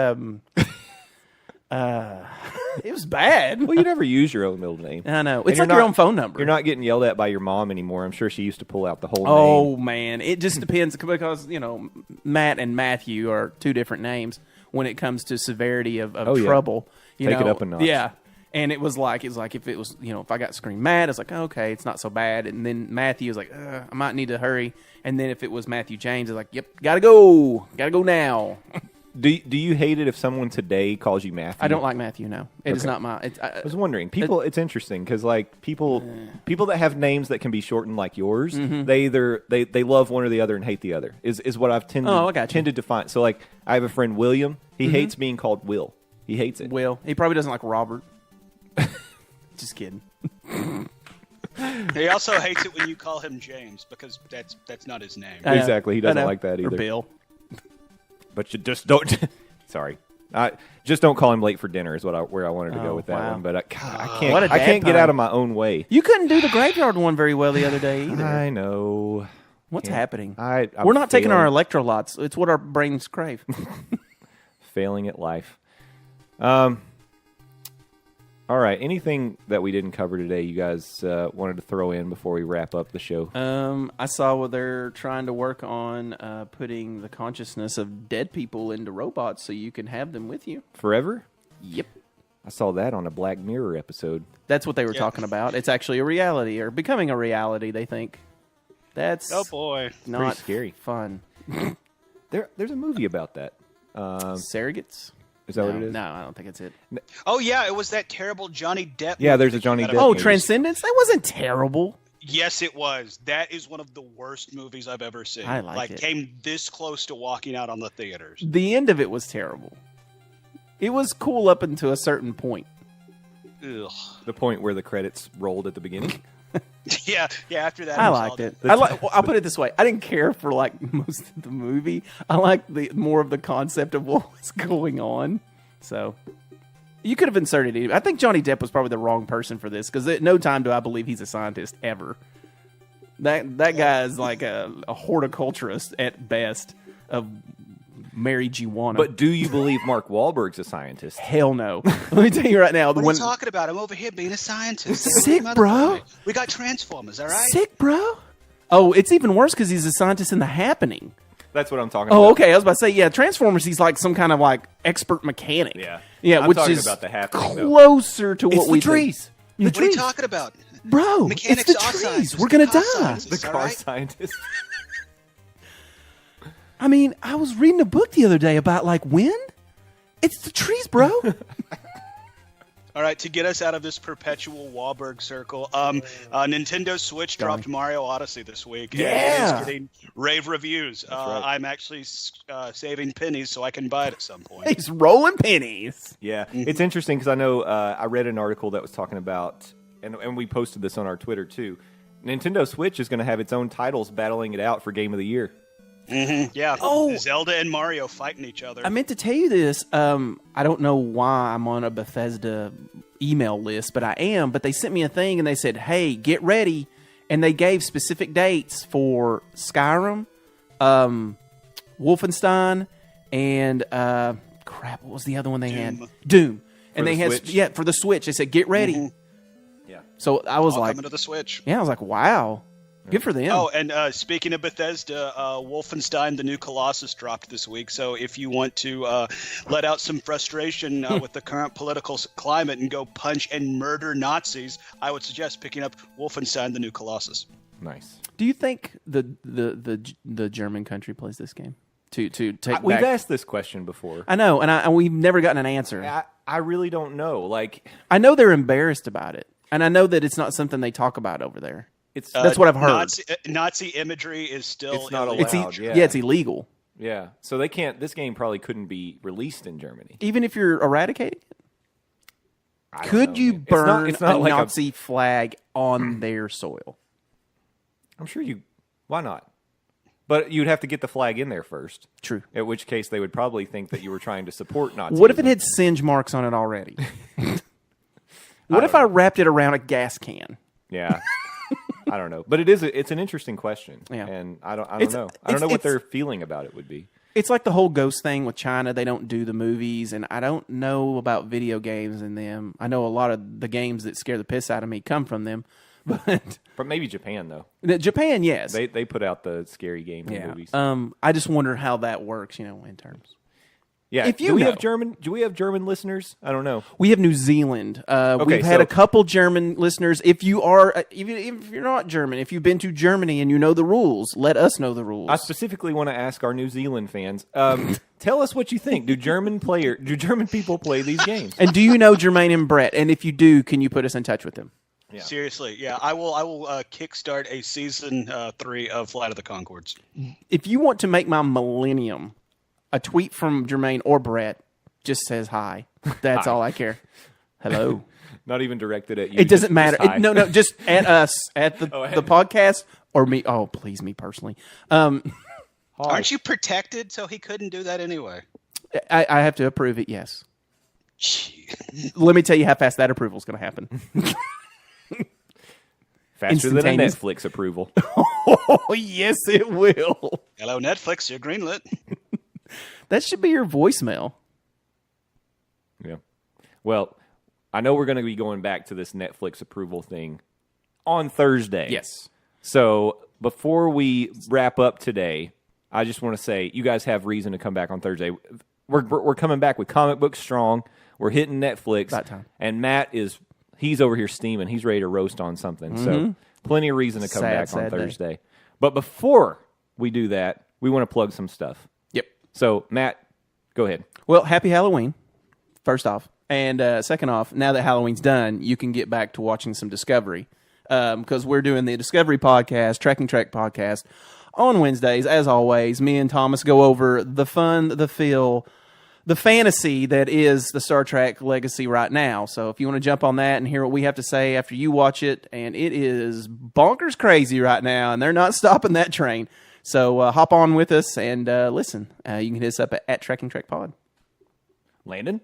S3: it was bad."
S1: well, you never use your own middle name.
S3: I know.
S1: And
S3: It's
S1: you're
S3: like your
S1: not-
S3: own phone number.
S1: You're not getting yelled at by your mom anymore. I'm sure she used to pull out the whole name.
S3: Oh man, it just depends because Matt and Matthew are two different names when it comes to severity of
S1: Oh, yeah.
S3: trouble.
S1: Take it up a notch.
S3: Yeah, and it was like if it was if I got screamed Matt, it's like okay, it's not so bad, and then Matthew was like I might need to hurry, and then if it was Matthew James, it's like yep, gotta go now.
S1: Do you hate it if someone today calls you Matthew?
S3: I don't like Matthew. No, it is
S1: Okay.
S3: not my.
S1: I was wondering. It's interesting because like people that have names that can be shortened like yours,
S3: Mm-hmm.
S1: they love one or the other and hate the other. Is what I've tended
S3: Oh, I got you.
S1: tended to find. So like I have a friend William. He hates being called Will. He hates it.
S3: Will. He probably doesn't like Robert. Just kidding.
S4: He also hates it when you call him James because that's not his name.
S3: I know.
S1: Exactly. He
S3: I
S1: doesn't
S3: know.
S1: like that
S3: Or
S1: either.
S3: Bill.
S1: But you just don't. Sorry. Just don't call him late for dinner is where I wanted to go
S3: Oh,
S1: with that
S3: wow.
S1: one. But I
S3: What
S1: can't.
S3: a
S1: I
S3: dad
S1: can't get
S3: pun.
S1: out of my own way.
S3: You couldn't do the graveyard one very well the other day either.
S1: I know.
S3: What's
S1: Can't-
S3: happening?
S1: I'm
S3: We're not taking
S1: failing-
S3: our electrolytes. It's what our brains crave.
S1: Failing at life. All right. Anything that we didn't cover today, you guys wanted to throw in before we wrap up the show?
S3: I saw where they're trying to work on putting the consciousness of dead people into robots so you can have them with you.
S1: Forever?
S3: Yep.
S1: I saw that on a Black Mirror episode.
S3: That's what they were
S4: Yeah.
S3: talking about. It's actually a reality or becoming a reality, they think. That's
S4: Oh boy.
S3: not
S1: scary.
S3: fun.
S1: There's a movie about that.
S3: Surrogates?
S1: Is that
S3: no,
S1: what it is?
S3: No, I don't think it's it.
S4: Oh yeah, it was that terrible Johnny Depp.
S1: Yeah,
S4: movie
S1: there's a
S4: that
S1: Johnny
S4: came out
S1: Depp
S4: of-
S3: Oh,
S1: movies.
S3: Transcendence? That wasn't terrible.
S4: Yes, it was. That is one of the worst movies I've ever seen.
S3: I like it.
S4: Came this close to walking out on the theaters.
S3: The end of it was terrible. It was cool up until a certain point.
S4: Ugh.
S1: The point where the credits rolled at the beginning.
S4: Yeah. After that,
S3: I
S4: was
S3: liked
S4: all
S3: it. Well, I'll put it this way: I didn't care for like most of the movie. I liked the more of the concept of what was going on. So you could have inserted it. I think Johnny Depp was probably the wrong person for this because at no time do I believe he's a scientist ever. That guy is like a horticulturist at best of marijuana.
S1: But do you believe Mark Wahlberg's a scientist?
S3: hell no. Let me tell you right now.
S4: What are you talking about? I'm over here being a scientist.
S3: Sick,
S4: Motherfucker.
S3: bro.
S4: We got Transformers, all right?
S3: Sick, bro. Oh, it's even worse because he's a scientist in The Happening.
S1: That's what I'm talking about.
S3: Oh, okay. I was about to say, yeah, Transformers. He's like some kind of like expert mechanic.
S1: Yeah.
S3: yeah,
S1: I'm
S3: which
S1: talking
S3: is
S1: about The Happening, though.
S3: closer to what
S1: It's
S3: we
S1: the trees.
S3: think.
S4: What are you
S3: trees.
S4: talking about?
S3: Bro.
S4: Mechanics
S3: it's the
S4: are
S3: trees.
S4: scientists.
S3: We're gonna
S4: Car
S3: die.
S4: scientists,
S1: The
S4: all
S1: car
S4: right?
S1: scientist.
S3: I mean, I was reading a book the other day about like wind. It's the trees, bro.
S4: All right, to get us out of this perpetual Wahlberg circle, Nintendo Switch dropped Mario Odyssey this week. and
S3: Yeah.
S4: it is getting rave reviews.
S1: right.
S4: I'm actually saving pennies so I can buy it at some point.
S3: He's rolling pennies.
S1: Yeah, it's interesting because I know I read an article that was talking about, and we posted this on our Twitter too. Nintendo Switch is going to have its own titles battling it out for Game of the Year.
S4: Yeah.
S3: Oh.
S4: Zelda and Mario fighting each other.
S3: I meant to tell you this. I don't know why I'm on a Bethesda email list, but I am. But they sent me a thing and they said, "Hey, get ready," and they gave specific dates for Skyrim, Wolfenstein, and crap. What was the other one they had? Doom. And
S1: For
S3: they
S1: the
S3: had
S1: Switch?
S3: for the Switch. They said, "Get ready."
S1: Yeah,
S3: So I was
S4: All
S3: like,
S4: coming to the Switch.
S3: "Yeah," I was like, "Wow." Good for them.
S4: Oh, and speaking of Bethesda, Wolfenstein: The New Colossus dropped this week. So if you want to let out some frustration with the current political climate and go punch and murder Nazis, I would suggest picking up Wolfenstein: The New Colossus.
S1: Nice.
S3: Do you think the German country plays this game to take
S1: We've
S3: back?
S1: asked this question before.
S3: I know, and we've never gotten an answer.
S1: I really don't know. Like,
S3: I know they're embarrassed about it, and I know that it's not something they talk about over there. That's what I've heard.
S4: Nazi imagery is still
S1: It's not
S4: illegal.
S1: allowed.
S3: It's illegal.
S1: Yeah. So they can't. This game probably couldn't be released in Germany.
S3: Even if you're eradicating it?
S1: I don't
S3: Could
S1: know,
S3: you
S1: man.
S3: burn
S1: It's not
S3: a
S1: like
S3: Nazi flag on their soil?
S1: I'm sure you. Why not? But you'd have to get the flag in there first.
S3: True.
S1: At which case they would probably think that you were trying to support Nazis.
S3: What if it had singe marks on it already? What if I wrapped it around a gas can?
S1: Yeah. I don't know. But it's an interesting question.
S3: Yeah.
S1: And I don't
S3: It's-
S1: know. I don't know what
S3: it's-
S1: their feeling about it would be.
S3: It's like the whole ghost thing with China. They don't do the movies, and I don't know about video games and them. I know a lot of the games that scare the piss out of me come from them. But
S1: Maybe Japan though.
S3: Japan, yes.
S1: They put out the scary game
S3: yeah.
S1: movies.
S3: I just wonder how that works, in terms.
S1: Yeah.
S3: if you
S1: do we
S3: know.
S1: have German listeners? I don't know.
S3: We have New Zealand. We've had
S1: so-
S3: a couple German listeners. If you are, even if you're not German, if you've been to Germany and you know the rules, let us know the rules.
S1: I specifically want to ask our New Zealand fans. Tell us what you think. Do German people play these games?
S3: And do you know Jermaine and Brett? And if you do, can you put us in touch with them?
S1: Yeah.
S4: Seriously, yeah. I will kickstart a season 3 of Flight of the Conchords.
S3: If you want to make my millennium, a tweet from Jermaine or Brett just says hi. That's all I care. Hello.
S1: Not even directed at you.
S3: It doesn't
S1: just
S3: matter.
S1: hi.
S3: No, just at us, at the podcast, or me. Oh, please, me personally.
S4: Aren't you protected? So he couldn't do that anyway.
S3: I have to approve it, yes.
S4: Gee.
S3: Let me tell you how fast that approval is going to happen.
S1: Faster than a
S3: Instantaneous.
S1: Netflix approval.
S3: Oh, yes, it will.
S4: Hello, Netflix. You're greenlit.
S3: That should be your voicemail.
S1: Yeah. Well, I know we're going to be going back to this Netflix approval thing on Thursday.
S3: Yes.
S1: So before we wrap up today, I just want to say you guys have reason to come back on Thursday. We're coming back with Comic Book Strong. We're hitting Netflix.
S3: About time.
S1: And Matt he's over here steaming. He's ready to roast on something. So plenty of reason to come back on
S3: sad day.
S1: Thursday. But before we do that, we want to plug some stuff.
S3: Yep.
S1: So Matt, go ahead.
S3: Well, happy Halloween, first off. And second off, now that Halloween's done, you can get back to watching some Discovery. Because we're doing the Discovery podcast, Tracking Track podcast, on Wednesdays. As always, me and Thomas go over the fun, the feel, the fantasy that is the Star Trek legacy right now. So if you want to jump on that and hear what we have to say after you watch it, and it is bonkers crazy right now, and they're not stopping that train. So hop on with us and listen. You can hit us up at Tracking Track Pod.
S1: Landon?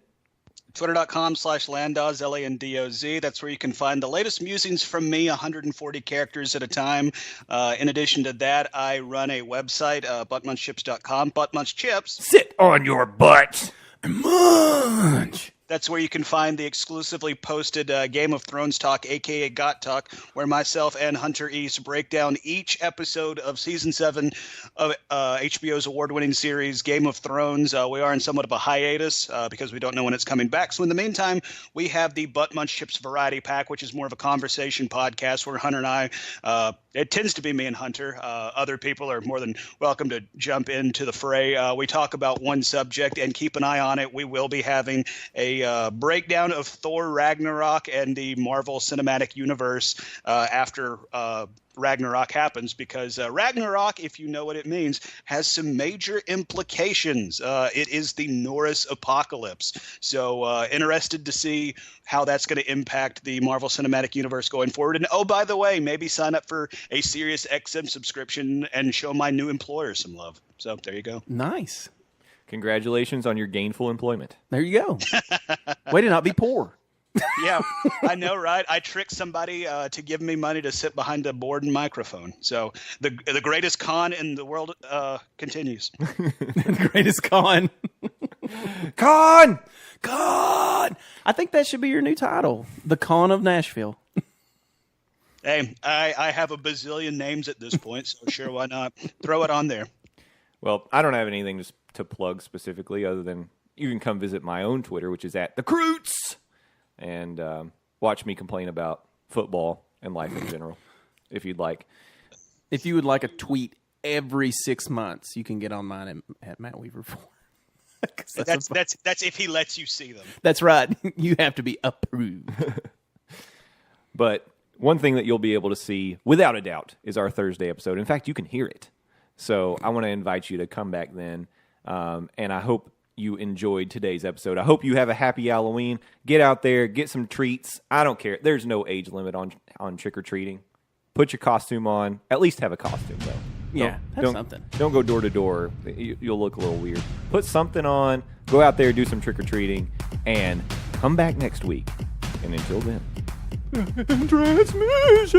S4: Twitter.com/Landoz, Landoz. That's where you can find the latest musings from me, 140 characters at a time. In addition to that, I run a website, buttmunchchips.com, buttmunchchips.
S2: Sit on your butt.
S3: Munch!
S4: That's where you can find the exclusively posted Game of Thrones talk, a.k.a. Got Talk, where myself and Hunter East break down each episode of Season 7 of HBO's award-winning series, Game of Thrones. We are in somewhat of a hiatus because we don't know when it's coming back. So in the meantime, we have the Butt Munch Chips Variety Pack, which is more of a conversation podcast where Hunter and I, it tends to be me and Hunter. Other people are more than welcome to jump into the fray. We talk about one subject and keep an eye on it. We will be having a breakdown of Thor Ragnarok and the Marvel Cinematic Universe after Ragnarok happens, because Ragnarok, if you know what it means, has some major implications. It is the Norse apocalypse. So interested to see how that's going to impact the Marvel Cinematic Universe going forward. And oh, by the way, maybe sign up for a Sirius XM subscription and show my new employer some love. So there you go.
S3: Nice.
S1: Congratulations on your gainful employment.
S3: There you go. Way to not be poor.
S4: Yeah, I know, right? I tricked somebody to give me money to sit behind a board and microphone. So the greatest con in the world continues.
S3: The greatest con.
S1: Con!
S3: Con! I think that should be your new title. The Con of Nashville.
S4: Hey, I have a bazillion names at this point, so sure, why not? Throw it on there.
S1: Well, I don't have anything to plug specifically other than you can come visit my own Twitter, which is at the Croots, and watch me complain about football and life in general, if you'd like.
S3: If you would like a tweet every 6 months, you can get on mine at Matt Weaver 4.
S4: That's if he lets you see them.
S3: That's right. You have to be approved.
S1: But one thing that you'll be able to see, without a doubt, is our Thursday episode. In fact, you can hear it. So I want to invite you to come back then, and I hope you enjoyed today's episode. I hope you have a happy Halloween. Get out there, get some treats. I don't care. There's no age limit on trick-or-treating. Put your costume on. At least have a costume, though.
S3: Yeah, have something.
S1: Don't go door to door. You'll look a little weird. Put something on. Go out there, do some trick-or-treating, and come back next week. And until then. Transmission.